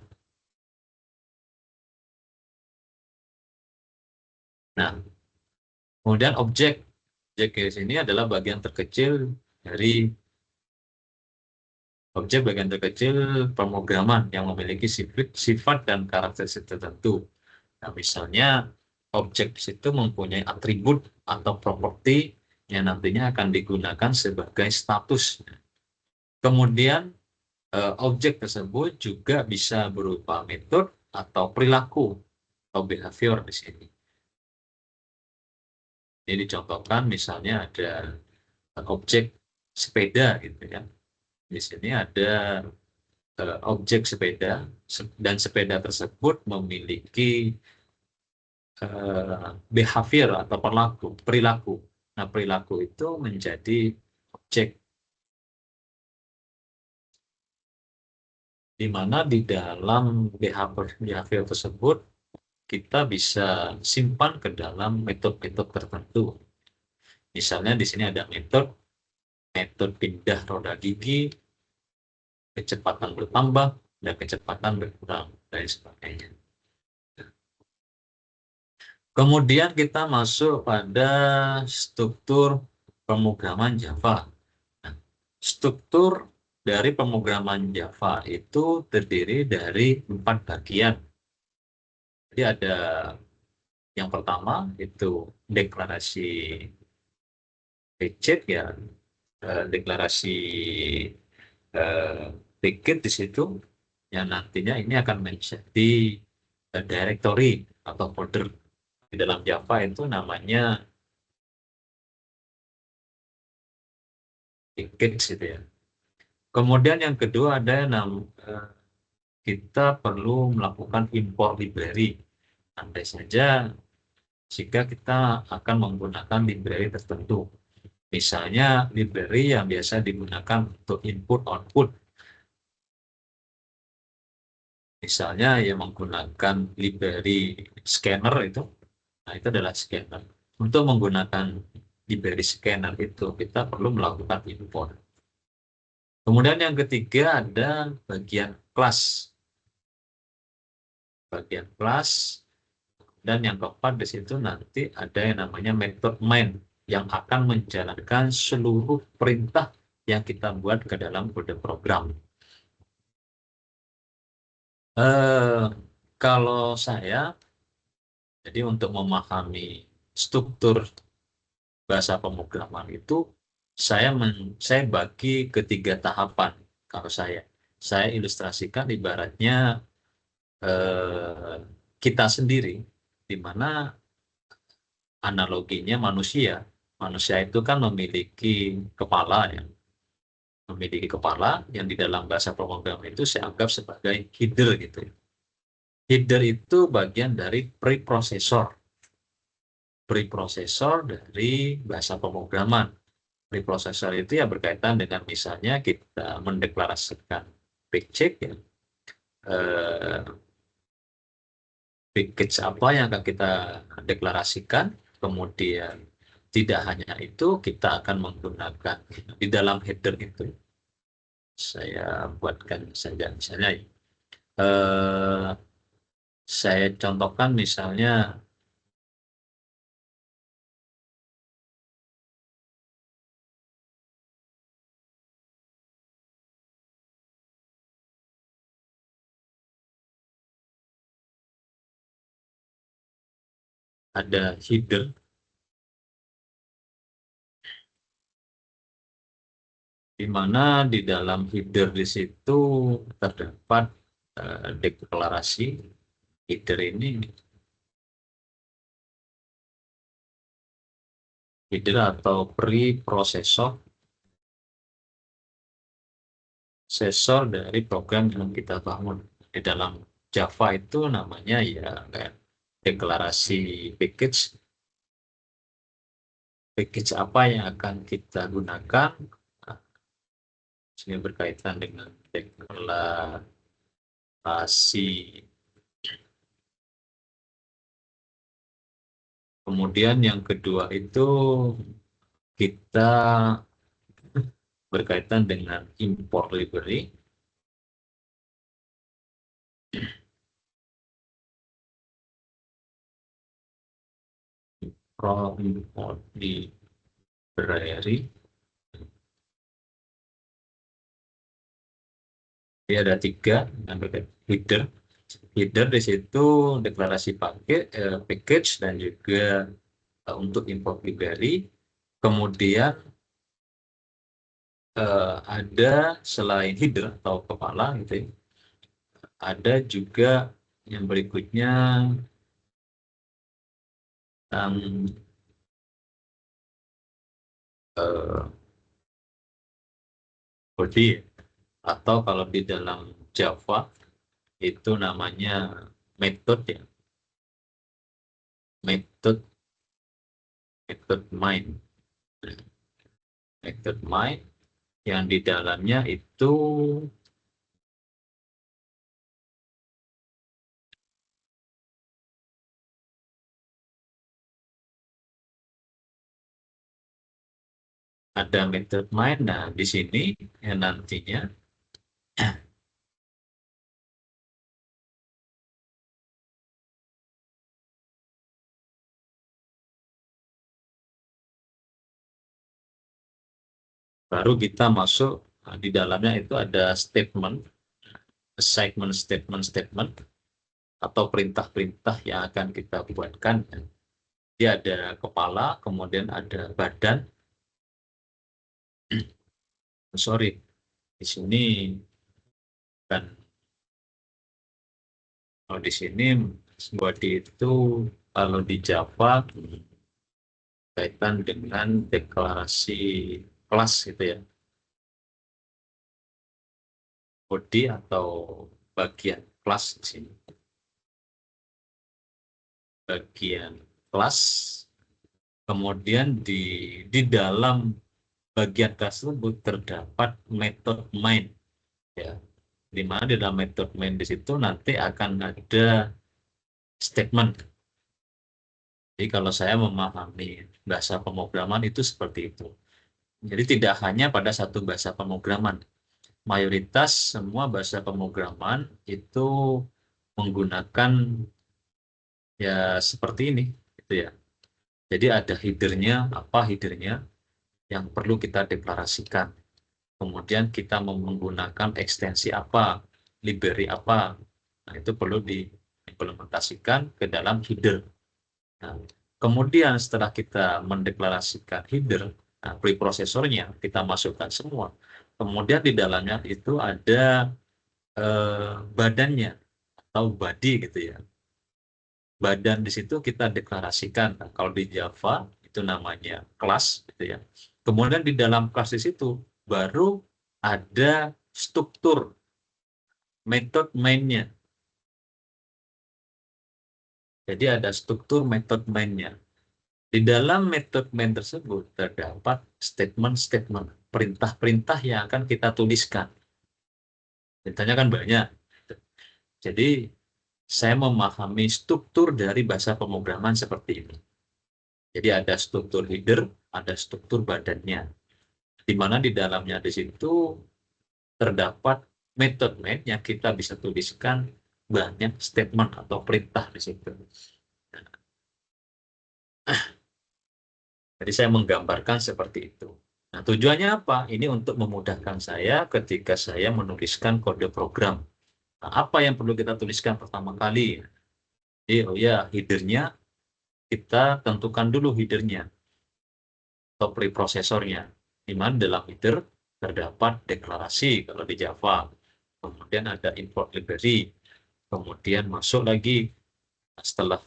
Nah, kemudian objek di sini adalah bagian terkecil dari Objek bagian terkecil pemrograman yang memiliki sifat dan karakteristik tertentu. Nah, misalnya objek di situ mempunyai atribut atau properti yang nantinya akan digunakan sebagai status. Kemudian objek tersebut juga bisa berupa metode atau perilaku atau behavior di sini. Ini dicontohkan misalnya ada objek sepeda gitu ya. Di sini ada objek sepeda dan sepeda tersebut memiliki behavior atau perilaku. Nah, perilaku itu menjadi objek di mana di dalam behavior tersebut kita bisa simpan ke dalam metode-metode tertentu. Misalnya di sini ada metode pindah roda gigi, kecepatan bertambah, dan kecepatan berkurang, dan sebagainya. Kemudian kita masuk pada struktur pemrograman Java. Nah, struktur dari pemrograman Java itu terdiri dari 4 bagian. Jadi ada yang pertama itu deklarasi package ya, deklarasi package di situ yang nantinya ini akan menjadi directory atau folder di dalam Java itu namanya package gitu ya. Kemudian yang kedua ada kita perlu melakukan import library. Andai saja jika kita akan menggunakan library tertentu. Misalnya library yang biasa digunakan untuk input output. Misalnya yang menggunakan library scanner itu, nah itu adalah scanner. Untuk menggunakan library scanner itu kita perlu melakukan import. Kemudian yang ketiga ada bagian kelas. Bagian kelas. Dan yang keempat di situ nanti ada yang namanya method main yang akan menjalankan seluruh perintah yang kita buat ke dalam kode program. Kalau saya, jadi untuk memahami struktur bahasa pemrograman itu, saya bagi ke 3 tahapan. Kalau saya ilustrasikan ibaratnya kita sendiri, di mana analoginya manusia. Manusia itu kan memiliki kepala ya. Memiliki kepala yang di dalam bahasa pemrograman itu saya anggap sebagai header gitu ya. Header itu bagian dari preprosesor. Preprosesor dari bahasa pemrograman. Preprosesor itu ya berkaitan dengan misalnya kita mendeklarasikan package ya. Package apa yang akan kita deklarasikan, kemudian tidak hanya itu, kita akan menggunakan di dalam header itu. Saya buatkan saja misalnya, saya contohkan misalnya ada header di mana di dalam header di situ terdapat deklarasi header ini. Header atau preprosesor dari program yang kita bangun. Di dalam Java itu namanya ya deklarasi package. Package apa yang akan kita gunakan? Nah, ini berkaitan dengan deklarasi. Kemudian yang kedua itu kita berkaitan dengan import library. Import library. Jadi ada 3 header. Header di situ deklarasi package dan juga untuk import library. Kemudian ada selain header atau kepala gitu ya, ada juga yang berikutnya body, atau kalau di dalam Java itu namanya method ya, method main yang di dalamnya itu ada method main. Nah, di sini yang nantinya baru kita masuk di dalamnya itu ada statement atau perintah-perintah yang akan kita buatkan. Dia ada kepala, kemudian ada badan. Sorry, di sini kan kalau di sini body itu kalau di Java kaitan dengan deklarasi kelas gitu ya. Body atau bagian kelas di sini. Bagian kelas, kemudian di dalam bagian kelas tersebut terdapat method main ya, di mana di dalam method main di situ nanti akan ada statement. Jadi kalau saya memahami bahasa pemrograman itu seperti itu. Jadi tidak hanya pada satu bahasa pemrograman, mayoritas semua bahasa pemrograman itu menggunakan ya seperti ini gitu ya. Jadi ada headernya, apa headernya yang perlu kita deklarasikan. Kemudian kita menggunakan ekstensi apa, library apa. Nah, itu perlu diimplementasikan ke dalam header. Nah, kemudian setelah kita mendeklarasikan header, nah, preprosesornya kita masukkan semua. Kemudian di dalamnya itu ada badannya atau body gitu ya. Badan di situ kita deklarasikan. Nah, kalau di Java itu namanya kelas gitu ya. Kemudian di dalam kelas di situ baru ada struktur method mainnya. Jadi ada struktur method mainnya. Di dalam method main tersebut terdapat statement-statement, perintah-perintah yang akan kita tuliskan. Perintahnya kan banyak. Jadi saya memahami struktur dari bahasa pemrograman seperti ini. Jadi ada struktur header, ada struktur badannya. Di mana di dalamnya di situ terdapat method main yang kita bisa tuliskan banyak statement atau perintah di situ. Jadi saya menggambarkan seperti itu. Nah, tujuannya apa? Ini untuk memudahkan saya ketika saya menuliskan kode program. Nah, apa yang perlu kita tuliskan pertama kali? Jadi, oh ya, headernya kita tentukan dulu headernya atau preprosesornya. Di mana dalam header terdapat deklarasi kalau di Java. Kemudian ada import library. Kemudian masuk lagi setelah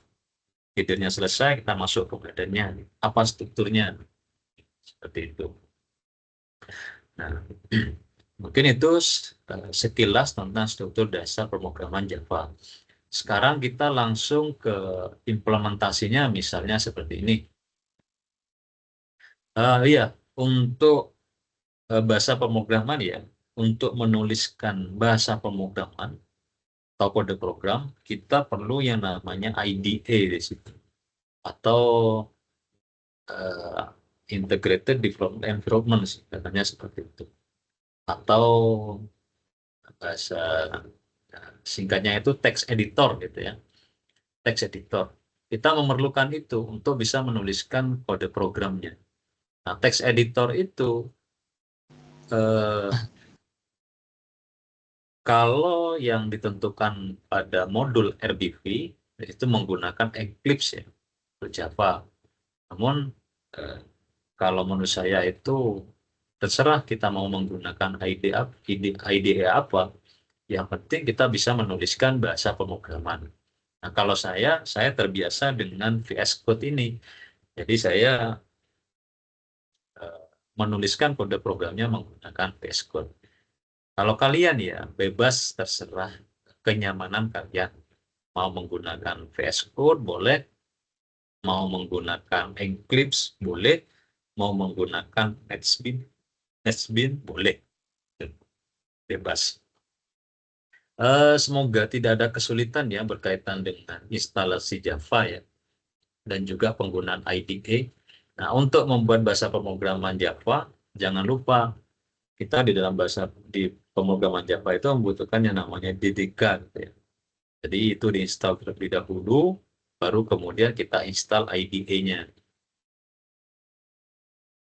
headernya selesai, kita masuk ke badannya. Apa strukturnya? Seperti itu. Nah, mungkin itu sekilas tentang struktur dasar pemrograman Java. Sekarang kita langsung ke implementasinya, misalnya seperti ini. Iya, untuk bahasa pemrograman ya, untuk menuliskan bahasa pemrograman atau kode program, kita perlu yang namanya IDE di situ, atau Integrated Development Environment, katanya seperti itu. Atau bahasa singkatnya itu text editor gitu ya, text editor. Kita memerlukan itu untuk bisa menuliskan kode programnya. Nah, text editor itu Kalau yang ditentukan pada modul RDV itu menggunakan Eclipse ya, untuk Java. Namun kalau menurut saya itu terserah kita mau menggunakan IDE apa. Yang penting kita bisa menuliskan bahasa pemrograman. Nah, kalau saya terbiasa dengan VS Code ini. Jadi saya menuliskan kode programnya menggunakan VS Code. Kalau kalian ya bebas, terserah kenyamanan kalian. Mau menggunakan VS Code boleh, mau menggunakan Eclipse boleh, mau menggunakan NetBeans boleh, bebas. Semoga tidak ada kesulitan ya berkaitan dengan instalasi Java ya, dan juga penggunaan IDE. Nah, untuk membuat bahasa pemrograman Java, jangan lupa kita di dalam pemrograman Java itu membutuhkan yang namanya DDK gitu ya. Jadi itu diinstal terlebih dahulu, baru kemudian kita install IDE-nya.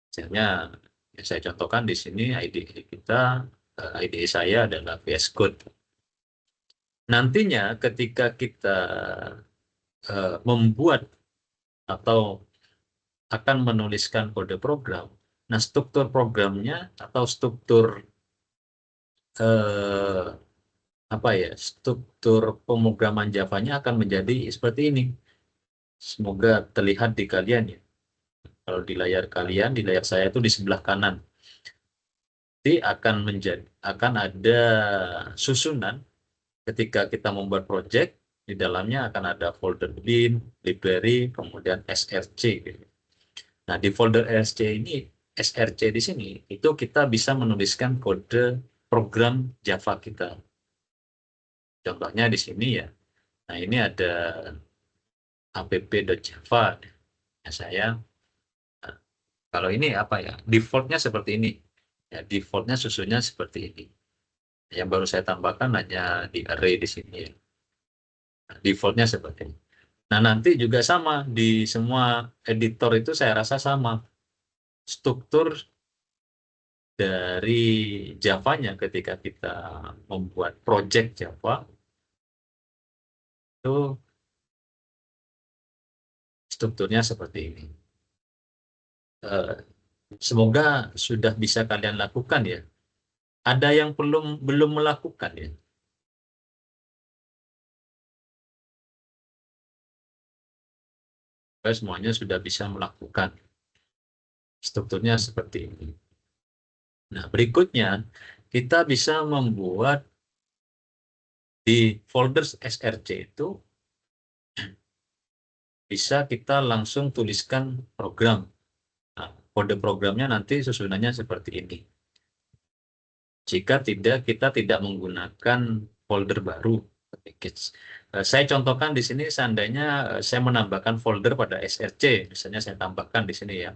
Misalnya, yang saya contohkan di sini IDE saya adalah VS Code. Nantinya ketika kita membuat atau akan menuliskan kode program, nah struktur programnya atau struktur struktur pemrograman Java-nya akan menjadi seperti ini. Semoga terlihat di kalian ya. Kalau di layar kalian, di layar saya itu di sebelah kanan. Nanti akan ada susunan ketika kita membuat project, di dalamnya akan ada folder bin, library, kemudian src. Gitu. Nah, di folder src di sini, itu kita bisa menuliskan kode program Java kita. Contohnya di sini ya. Nah, ini ada app.java. Ya, kalau ini apa ya? Defaultnya seperti ini. Ya, defaultnya susunnya seperti ini. Yang baru saya tambahkan hanya di array di sini ya. Nah, defaultnya seperti ini. Nah, nanti juga sama di semua editor itu saya rasa sama. Struktur dari Java-nya ketika kita membuat project Java itu strukturnya seperti ini. Semoga sudah bisa kalian lakukan ya. Ada yang belum melakukan ya. Semuanya sudah bisa melakukan. Strukturnya seperti ini. Nah, berikutnya kita bisa membuat di folder src itu bisa kita langsung tuliskan program. Nah, kode programnya nanti susunannya seperti ini. Jika kita tidak menggunakan folder baru package. Saya contohkan di sini seandainya saya menambahkan folder pada src, misalnya saya tambahkan di sini ya.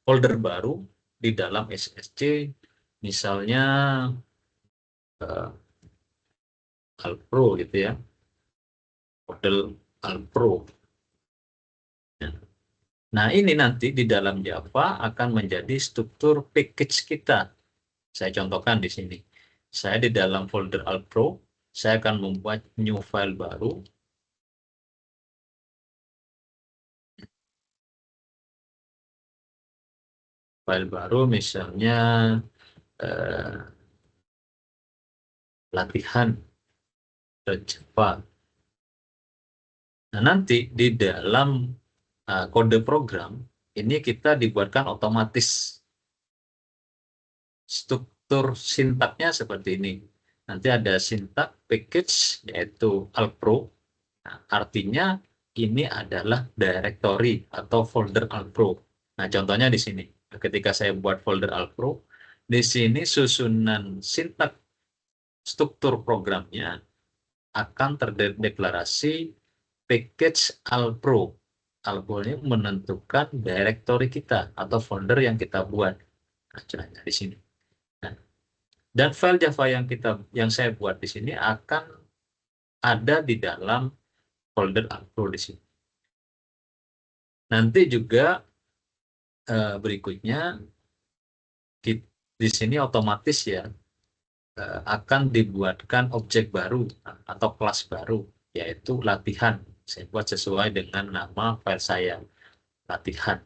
Folder baru di dalam src, misalnya Alpro gitu ya, model Alpro. Nah, ini nanti di dalam Java akan menjadi struktur package kita. Saya contohkan di sini. Saya di dalam folder Alpro, saya akan membuat new file baru. File baru misalnya latihan Java. Nah, nanti di dalam kode program ini kita dibuatkan otomatis. Struktur sintaknya seperti ini. Nanti ada sintak package yaitu Alpro. Nah, artinya ini adalah directory atau folder Alpro. Nah, contohnya di sini. Ketika saya buat folder Alpro, di sini susunan sintak struktur programnya akan terdeklarasi package Alpro. Alpro ini menentukan directory kita atau folder yang kita buat. Nah, contohnya di sini. Nah, dan file Java yang saya buat di sini akan ada di dalam folder Alpro di sini. Nanti juga berikutnya di sini otomatis ya akan dibuatkan objek baru atau kelas baru, yaitu latihan. Saya buat sesuai dengan nama file saya, latihan.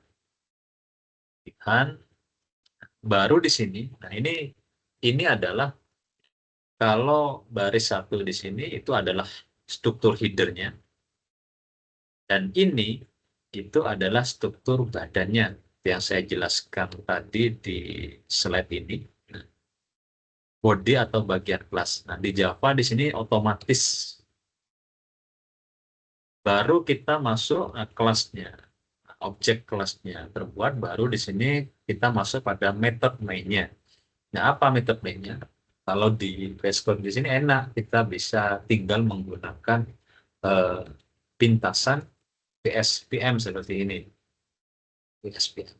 Baru di sini. Nah, ini adalah kalau baris 1 di sini itu adalah struktur headernya. Dan ini itu adalah struktur badannya yang saya jelaskan tadi di slide ini. Body atau bagian kelas. Nah, di Java di sini otomatis. Baru kita masuk kelasnya, objek kelasnya terbuat, baru di sini kita masuk pada method main-nya. Nah, apa method main-nya? Kalau di VS Code di sini enak, kita bisa tinggal menggunakan pintasan PSPM seperti ini. PSPM.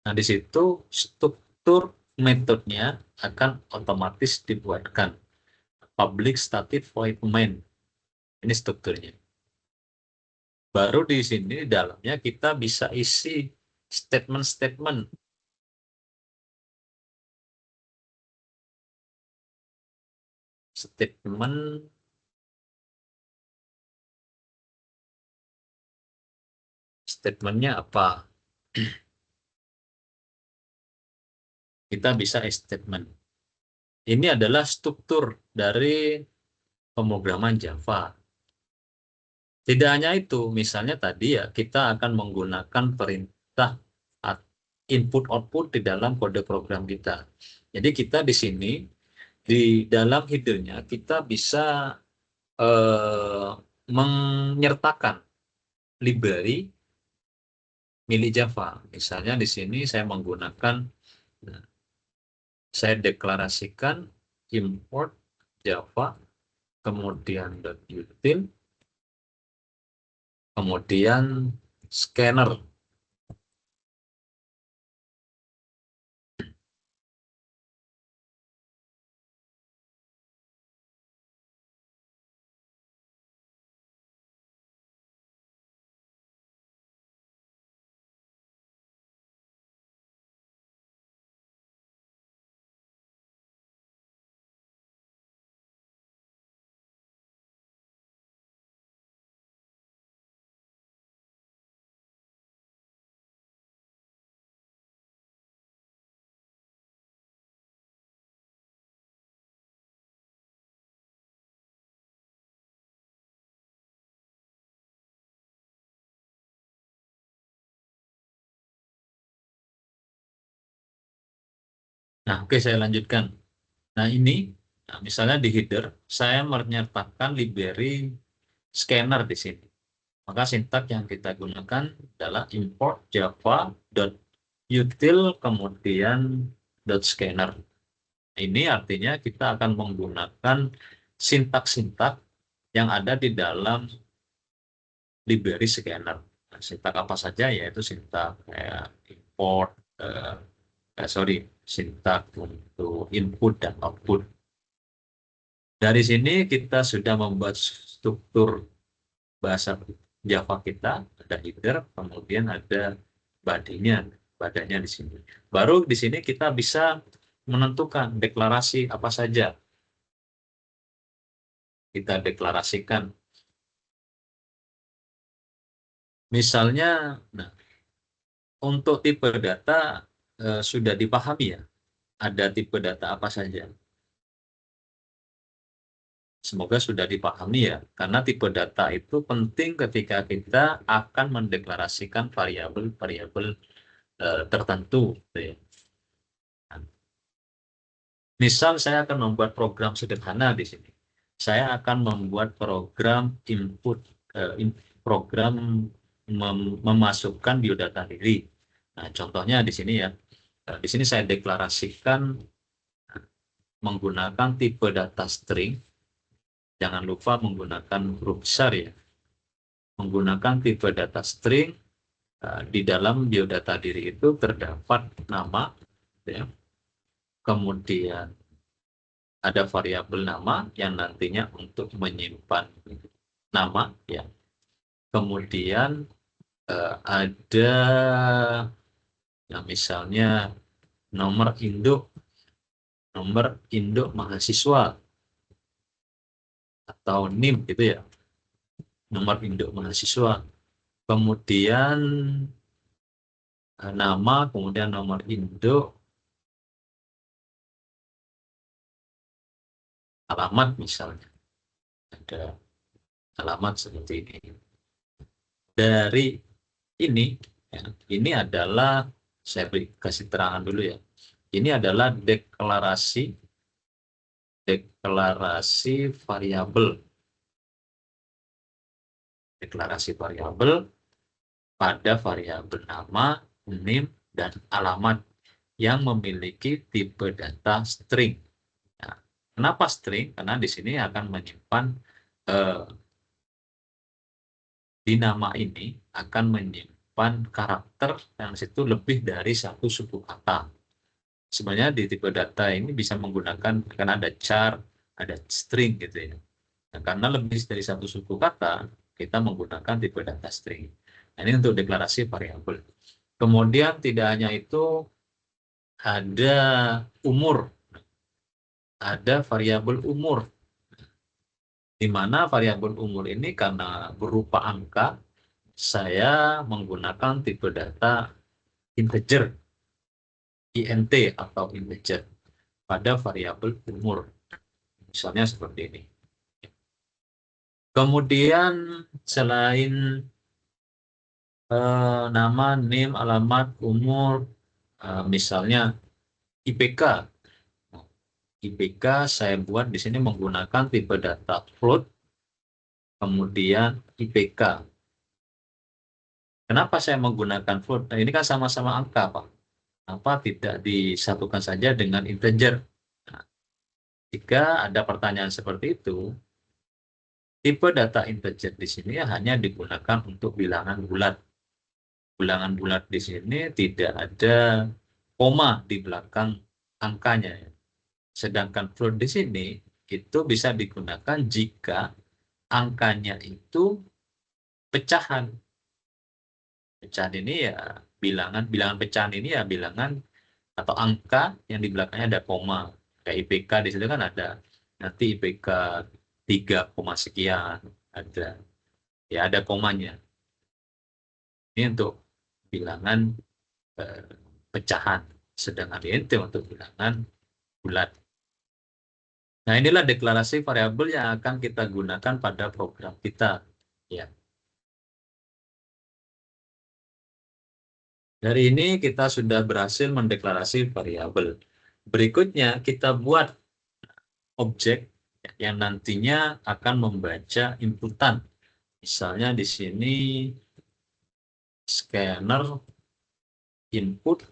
Nah, di situ struktur metodenya akan otomatis dibuatkan. Public static void main. Ini strukturnya. Baru di sini di dalamnya kita bisa isi statement-statement. Statementnya apa? Kita bisa statement. Ini adalah struktur dari pemrograman Java. Tidak hanya itu, misalnya tadi ya, kita akan menggunakan perintah input-output di dalam kode program kita. Jadi kita di sini, di dalam header-nya, kita bisa menyertakan library milik Java. Misalnya di sini saya menggunakan, saya deklarasikan import Java, kemudian .util, kemudian scanner. Nah, oke, saya lanjutkan. Nah, misalnya di header, saya menyertakan library scanner di sini. Maka sintak yang kita gunakan adalah import java.util kemudian .scanner. Ini artinya kita akan menggunakan sintak-sintak yang ada di dalam library scanner. Nah, sintak apa saja, yaitu sintak import, sintak untuk input dan output. Dari sini kita sudah membuat struktur bahasa Java kita, ada header, kemudian ada badannya di sini. Baru di sini kita bisa menentukan deklarasi apa saja. Kita deklarasikan. Misalnya, nah, untuk tipe data sudah dipahami ya, ada tipe data apa saja. Semoga sudah dipahami ya, karena tipe data itu penting ketika kita akan mendeklarasikan variabel-variabel tertentu. Misal saya akan membuat program sederhana di sini. Saya akan membuat program input, program memasukkan biodata diri. Nah, contohnya di sini ya. Di sini saya deklarasikan menggunakan tipe data string. Jangan lupa menggunakan huruf besar ya. Menggunakan tipe data string, di dalam biodata diri itu terdapat nama, ya. Kemudian ada variabel nama yang nantinya untuk menyimpan nama, ya. Kemudian ada misalnya nomor induk nomor induk mahasiswa atau NIM gitu ya, nomor induk mahasiswa, kemudian nama, kemudian nomor induk, alamat misalnya, ada alamat seperti ini. Dari ini, ya, ini adalah, saya kasih terangan dulu ya, ini adalah deklarasi variabel. Deklarasi variabel pada variabel nama, NIM, dan alamat yang memiliki tipe data string. Nah, kenapa string? Karena di sini akan menyimpan di nama ini akan menyimpan karakter yang situ lebih dari satu suku kata. Sebenarnya di tipe data ini bisa menggunakan, karena ada char, ada string gitu ya. Nah, karena lebih dari satu suku kata, kita menggunakan tipe data string. Nah, ini untuk deklarasi variabel. Kemudian tidak hanya itu, ada umur. Ada variabel umur. Di mana variabel umur ini karena berupa angka, saya menggunakan tipe data integer. int atau integer pada variabel umur. Misalnya seperti ini. Kemudian selain nama, NIM, alamat, umur, misalnya IPK. IPK saya buat di sini menggunakan tipe data float, kemudian IPK. Kenapa saya menggunakan float? Nah, ini kan sama-sama angka, Pak. Kenapa tidak disatukan saja dengan integer? Nah, jika ada pertanyaan seperti itu, tipe data integer di sini hanya digunakan untuk bilangan bulat. Bilangan bulat di sini tidak ada koma di belakang angkanya. Sedangkan float di sini itu bisa digunakan jika angkanya itu pecahan. Pecahan ini ya bilangan pecahan ini ya bilangan atau angka yang di belakangnya ada koma. Kayak IPK di situ kan ada nanti IPK 3, sekian ada. Ya ada komanya. Ini untuk bilangan pecahan. Sedangkan ini untuk bilangan bulat. Nah, inilah deklarasi variabel yang akan kita gunakan pada program kita. Ya. Dari ini kita sudah berhasil mendeklarasi variabel. Berikutnya kita buat objek yang nantinya akan membaca inputan. Misalnya di sini scanner input,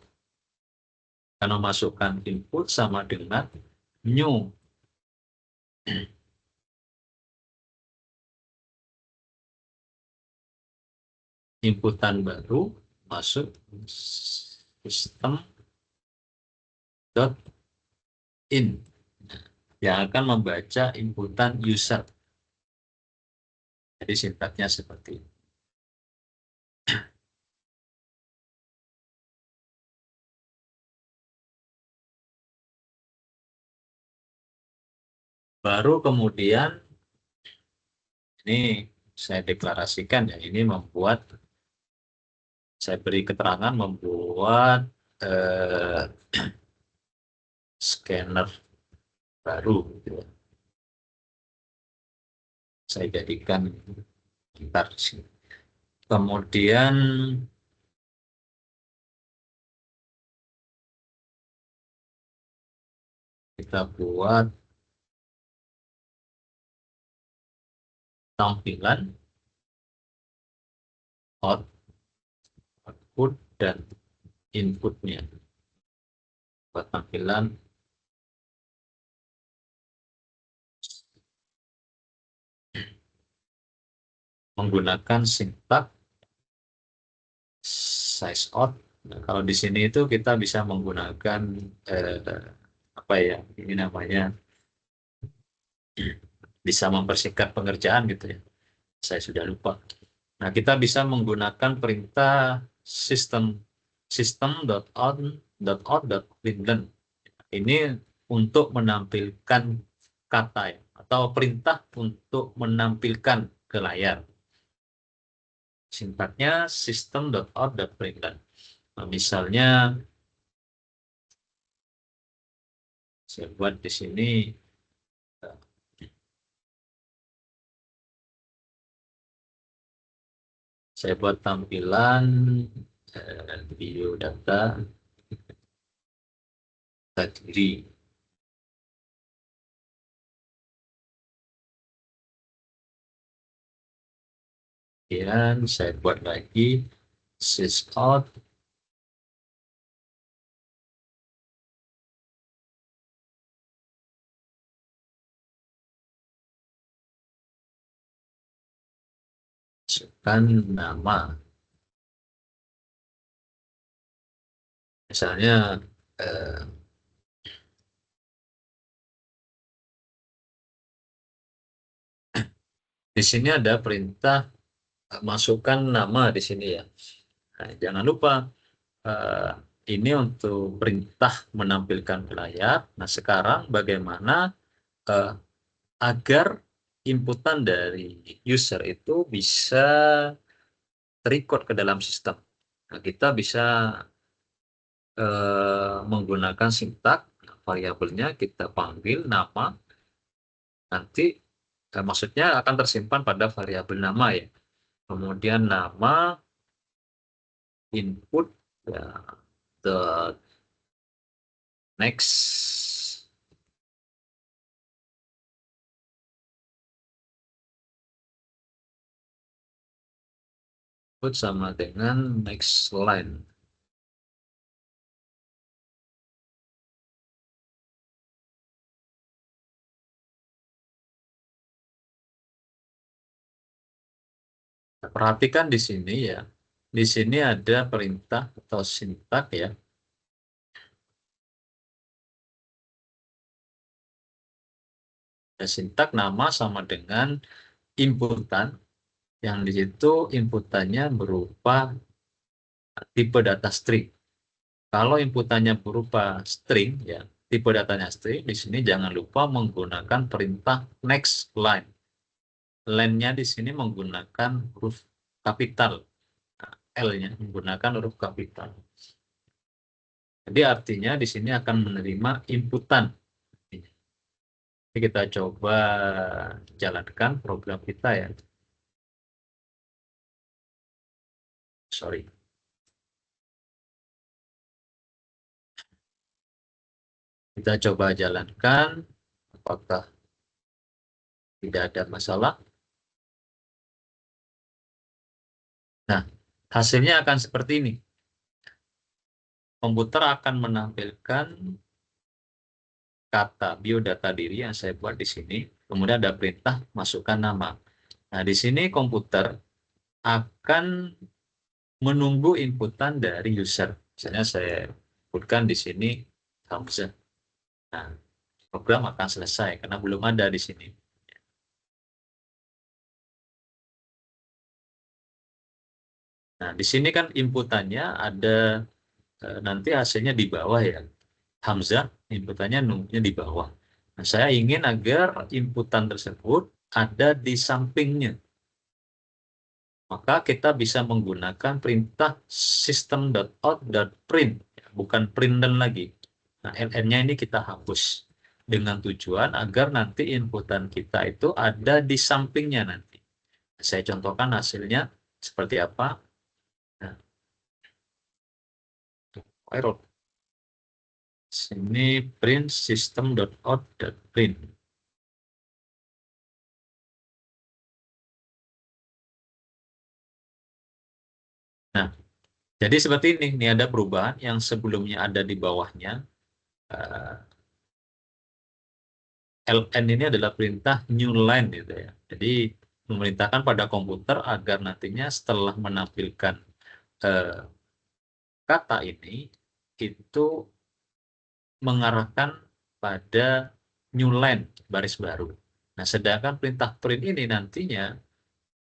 karena masukkan input sama dengan new. Inputan baru masuk system.in yang akan membaca inputan user. Jadi sintaknya seperti ini. Baru kemudian ini saya deklarasikan ya, ini membuat, saya beri keterangan membuat scanner baru gitu ya. Saya jadikan bentar di sini. Kemudian kita buat tampilan output dan inputnya. Buat tampilan menggunakan sintak size out. Nah, kalau di sini itu kita bisa menggunakan apa ya, ini namanya bisa mempersingkat pengerjaan gitu ya. Saya sudah lupa. Nah, kita bisa menggunakan perintah system.out.println. Ini untuk menampilkan kata ya, atau perintah untuk menampilkan ke layar. Sintaknya system.out.println. Nah, misalnya saya buat di sini saya buat tampilan biodata diri. Kemudian saya buat lagi sysout masukkan nama. Misalnya di sini ada perintah masukkan nama di sini ya. Nah, jangan lupa ini untuk perintah menampilkan ke layar. Nah, sekarang bagaimana agar inputan dari user itu bisa terrecord ke dalam sistem. Nah, kita bisa menggunakan sintak variabelnya kita panggil nama, nanti maksudnya akan tersimpan pada variabel nama ya. Kemudian nama input ya, the next input sama dengan next line. Perhatikan di sini ya. Di sini ada perintah atau sintak ya. Sintak nama sama dengan inputan yang di situ inputannya berupa tipe data string. Kalau inputannya berupa string ya, tipe datanya string, di sini jangan lupa menggunakan perintah next line. Line-nya di sini menggunakan huruf kapital. L-nya menggunakan huruf kapital. Jadi artinya di sini akan menerima inputan. Jadi kita coba jalankan program kita ya. Sorry. Kita coba jalankan. Apakah tidak ada masalah? Nah, hasilnya akan seperti ini. Komputer akan menampilkan kata biodata diri yang saya buat di sini. Kemudian ada perintah masukkan nama. Nah, di sini komputer akan menunggu inputan dari user. Misalnya saya inputkan di sini Hamzah. Nah, program akan selesai karena belum ada di sini. Nah, di sini kan inputannya ada nanti hasilnya di bawah ya. Hamzah inputannya nunggunya di bawah. Nah, saya ingin agar inputan tersebut ada di sampingnya. Maka kita bisa menggunakan perintah system.out.print, bukan println lagi. Nah, ln-nya ini kita hapus dengan tujuan agar nanti inputan kita itu ada di sampingnya nanti. Saya contohkan hasilnya seperti apa. Nah, error. Sini print system.out.print. Nah, jadi seperti ini. Ini ada perubahan yang sebelumnya ada di bawahnya. LN ini adalah perintah new line gitu ya. Jadi memerintahkan pada komputer agar nantinya setelah menampilkan kata ini itu mengarahkan pada new line baris baru. Nah, sedangkan perintah print ini nantinya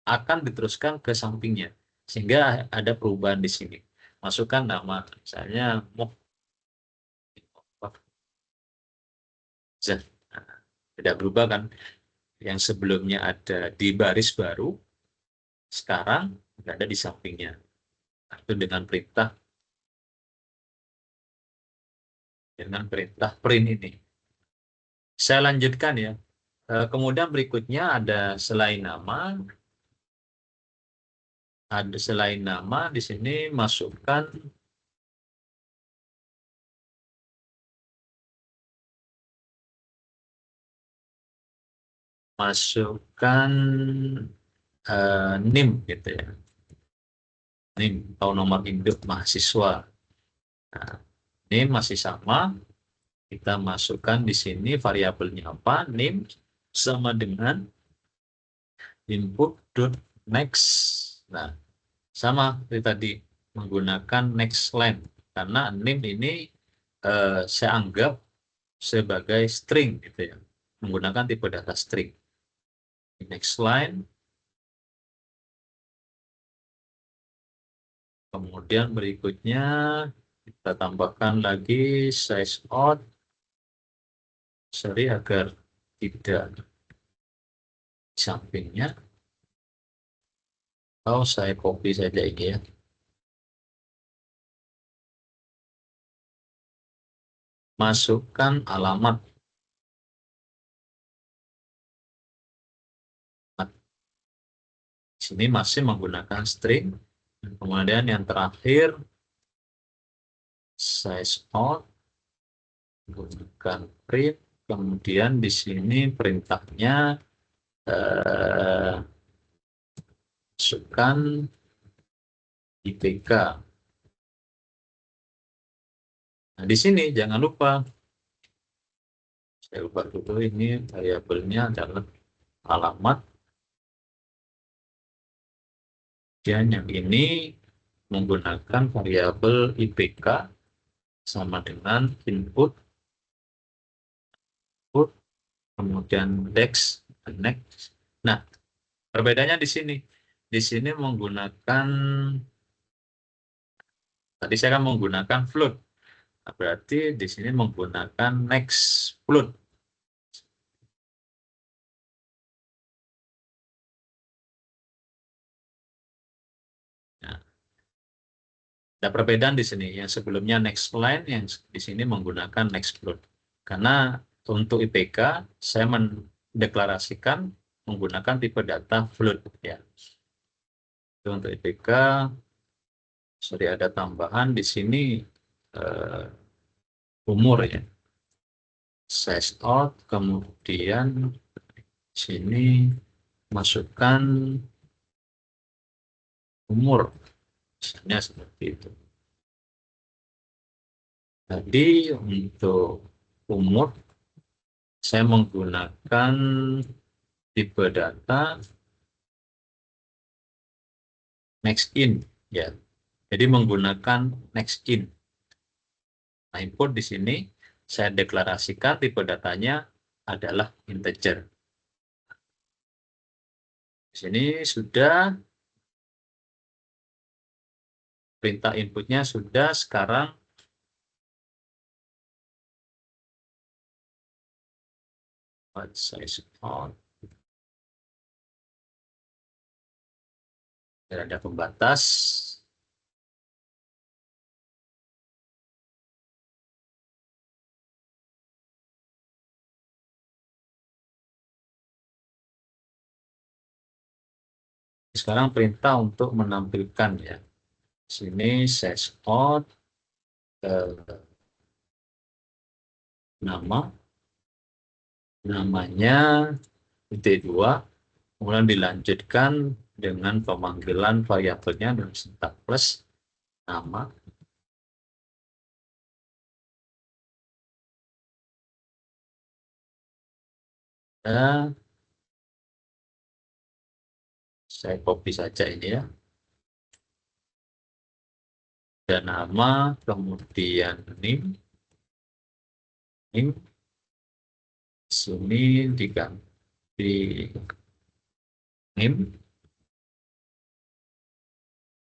akan diteruskan ke sampingnya sehingga ada perubahan di sini. Masukkan nama misalnya Z. Nah, tidak berubah kan? Yang sebelumnya ada di baris baru, sekarang berada di sampingnya. Itu dengan perintah print ini. Saya lanjutkan ya. Kemudian berikutnya ada selain nama di sini masukkan NIM gitu ya. NIM atau nomor induk mahasiswa. Nah, ini masih sama. Kita masukkan di sini variabelnya apa? NIM sama dengan input.next. Nah, sama seperti tadi menggunakan next line karena NIM ini saya anggap sebagai string gitu ya, menggunakan tipe data string. Next line, kemudian berikutnya kita tambahkan lagi size out, sorry agar tidak di sampingnya, atau saya copy saja ini ya. Masukkan alamat. Di sini masih menggunakan string. Kemudian yang terakhir size out, menggunakan print. Kemudian di sini perintahnya masukkan IPK. Nah, di sini jangan lupa, saya ubah dulu ini variabelnya adalah alamat. Dan yang ini menggunakan variabel IPK sama dengan input, kemudian next. Nah, perbedaannya di sini. Di sini menggunakan, tadi saya kan menggunakan float. Nah, berarti di sini menggunakan next float. Nah, ada perbedaan di sini. Yang sebelumnya next line, yang di sini menggunakan next float. Karena untuk IPK saya mendeklarasikan menggunakan tipe data float ya. Itu untuk IPK. Sorry, ada tambahan di sini umur ya. Size out, kemudian sini masukkan umur, misalnya seperti itu. Jadi untuk umur saya menggunakan tipe data next in ya. Jadi menggunakan next in. Nah, input di sini saya deklarasikan tipe datanya adalah integer. Di sini sudah perintah inputnya sudah, sekarang size out. Ada pembatas. Sekarang perintah untuk menampilkan ya. Sini size out namanya T2, kemudian dilanjutkan dengan pemanggilan variabelnya dengan sintak plus nama. Dan saya copy saja ini ya. Dan nama, kemudian NIM. Sini diganti NIM.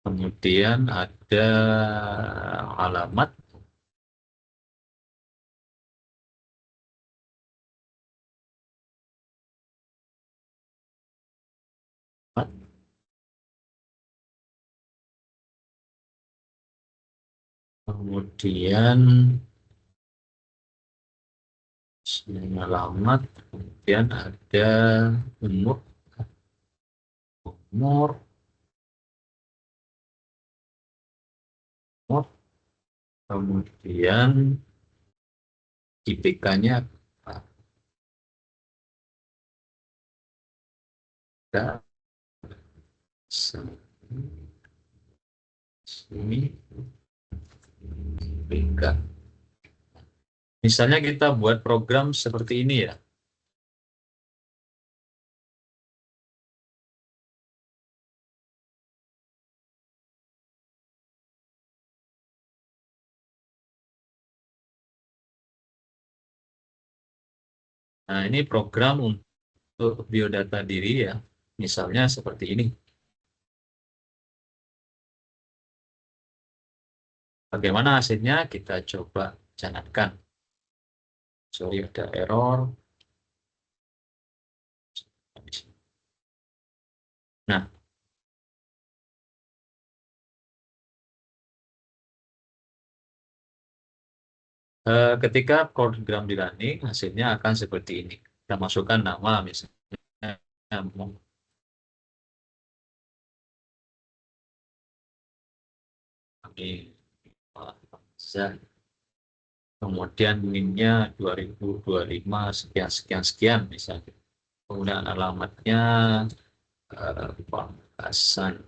Kemudian ada alamat. kemudian alamat, kemudian ada umur, kemudian IPK-nya ada sini IPK. Misalnya kita buat program seperti ini ya. Nah, ini program untuk biodata diri ya. Misalnya seperti ini. Bagaimana hasilnya? Kita coba jalankan. Sorry, ada error. Nah, ketika program di running, hasilnya akan seperti ini. Kita masukkan nama misalnya. Kemudian NIM-nya 2025 sekian misalnya. Kemudian alamatnya Pamekasan.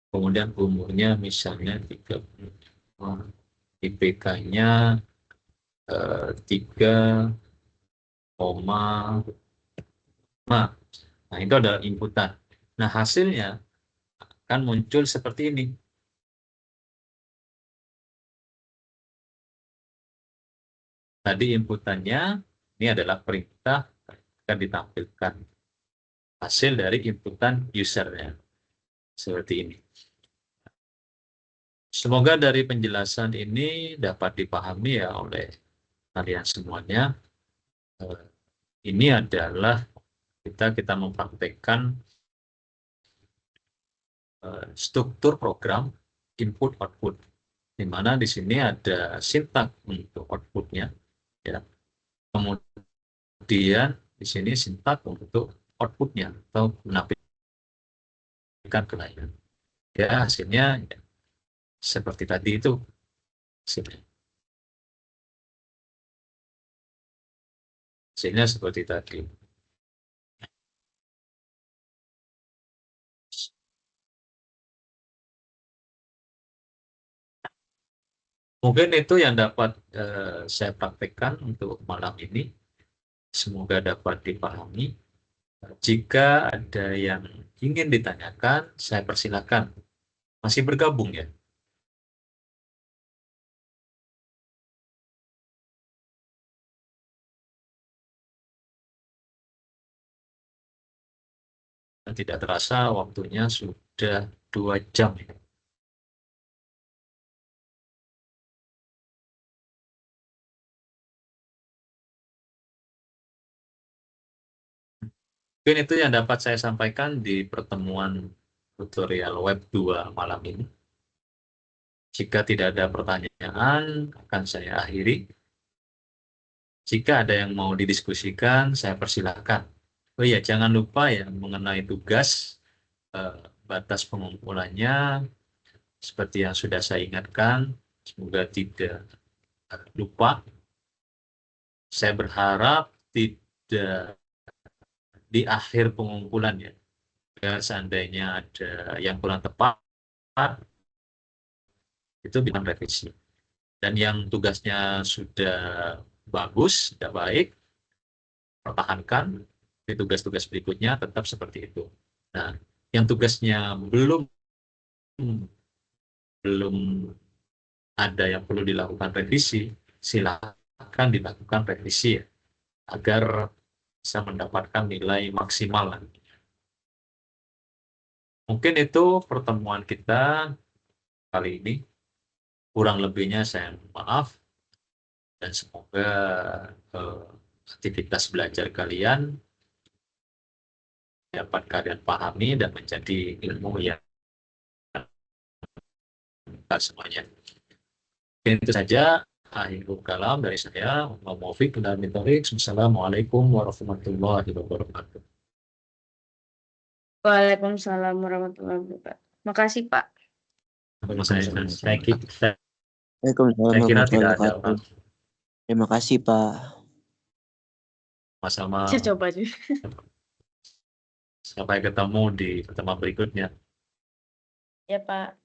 Kemudian umurnya misalnya 30. IPK-nya 3,5. Nah, itu adalah inputan. Nah, hasilnya akan muncul seperti ini. Tadi inputannya, ini adalah perintah akan ditampilkan hasil dari inputan usernya. Seperti ini. Semoga dari penjelasan ini dapat dipahami ya oleh kalian semuanya. Ini adalah kita mempraktekkan struktur program input-output. Di mana di sini ada sintak untuk outputnya. Ya. Kemudian di sini sintak untuk outputnya atau menampilkan ke layar. Ya, hasilnya ya, seperti tadi itu. Hasilnya seperti tadi. Mungkin itu yang dapat saya praktekkan untuk malam ini. Semoga dapat dipahami. Jika ada yang ingin ditanyakan, saya persilakan. Masih bergabung ya? Dan tidak terasa waktunya sudah 2 jam. Ya. Mungkin itu yang dapat saya sampaikan di pertemuan tutorial web 2 malam ini. Jika tidak ada pertanyaan, akan saya akhiri. Jika ada yang mau didiskusikan, saya persilakan. Oh iya, jangan lupa ya mengenai tugas, batas pengumpulannya, seperti yang sudah saya ingatkan, semoga tidak lupa. Saya berharap tidak di akhir pengumpulan ya. Seandainya ada yang kurang tepat, itu bisa revisi. Dan yang tugasnya sudah bagus, sudah baik, pertahankan. Di tugas-tugas berikutnya tetap seperti itu. Nah, yang tugasnya belum ada yang perlu dilakukan revisi, silakan dilakukan revisi ya, agar bisa mendapatkan nilai maksimal. Mungkin itu pertemuan kita kali ini. Kurang lebihnya saya maaf, dan semoga aktivitas belajar kalian dapat kalian pahami dan menjadi ilmu yang semuanya. Mungkin itu saja. Akhirul kalam dari saya. Wassalamualaikum warahmatullahi wabarakatuh. Waalaikumsalam warahmatullahi wabarakatuh. Makasih, Pak. Saya kira Waalaikumsalam tidak warahmatullahi ada wabarakatuh. orang. Terima kasih, Pak. Sama-sama. Saya coba juga. Sampai ketemu di pertemuan berikutnya. Ya, Pak.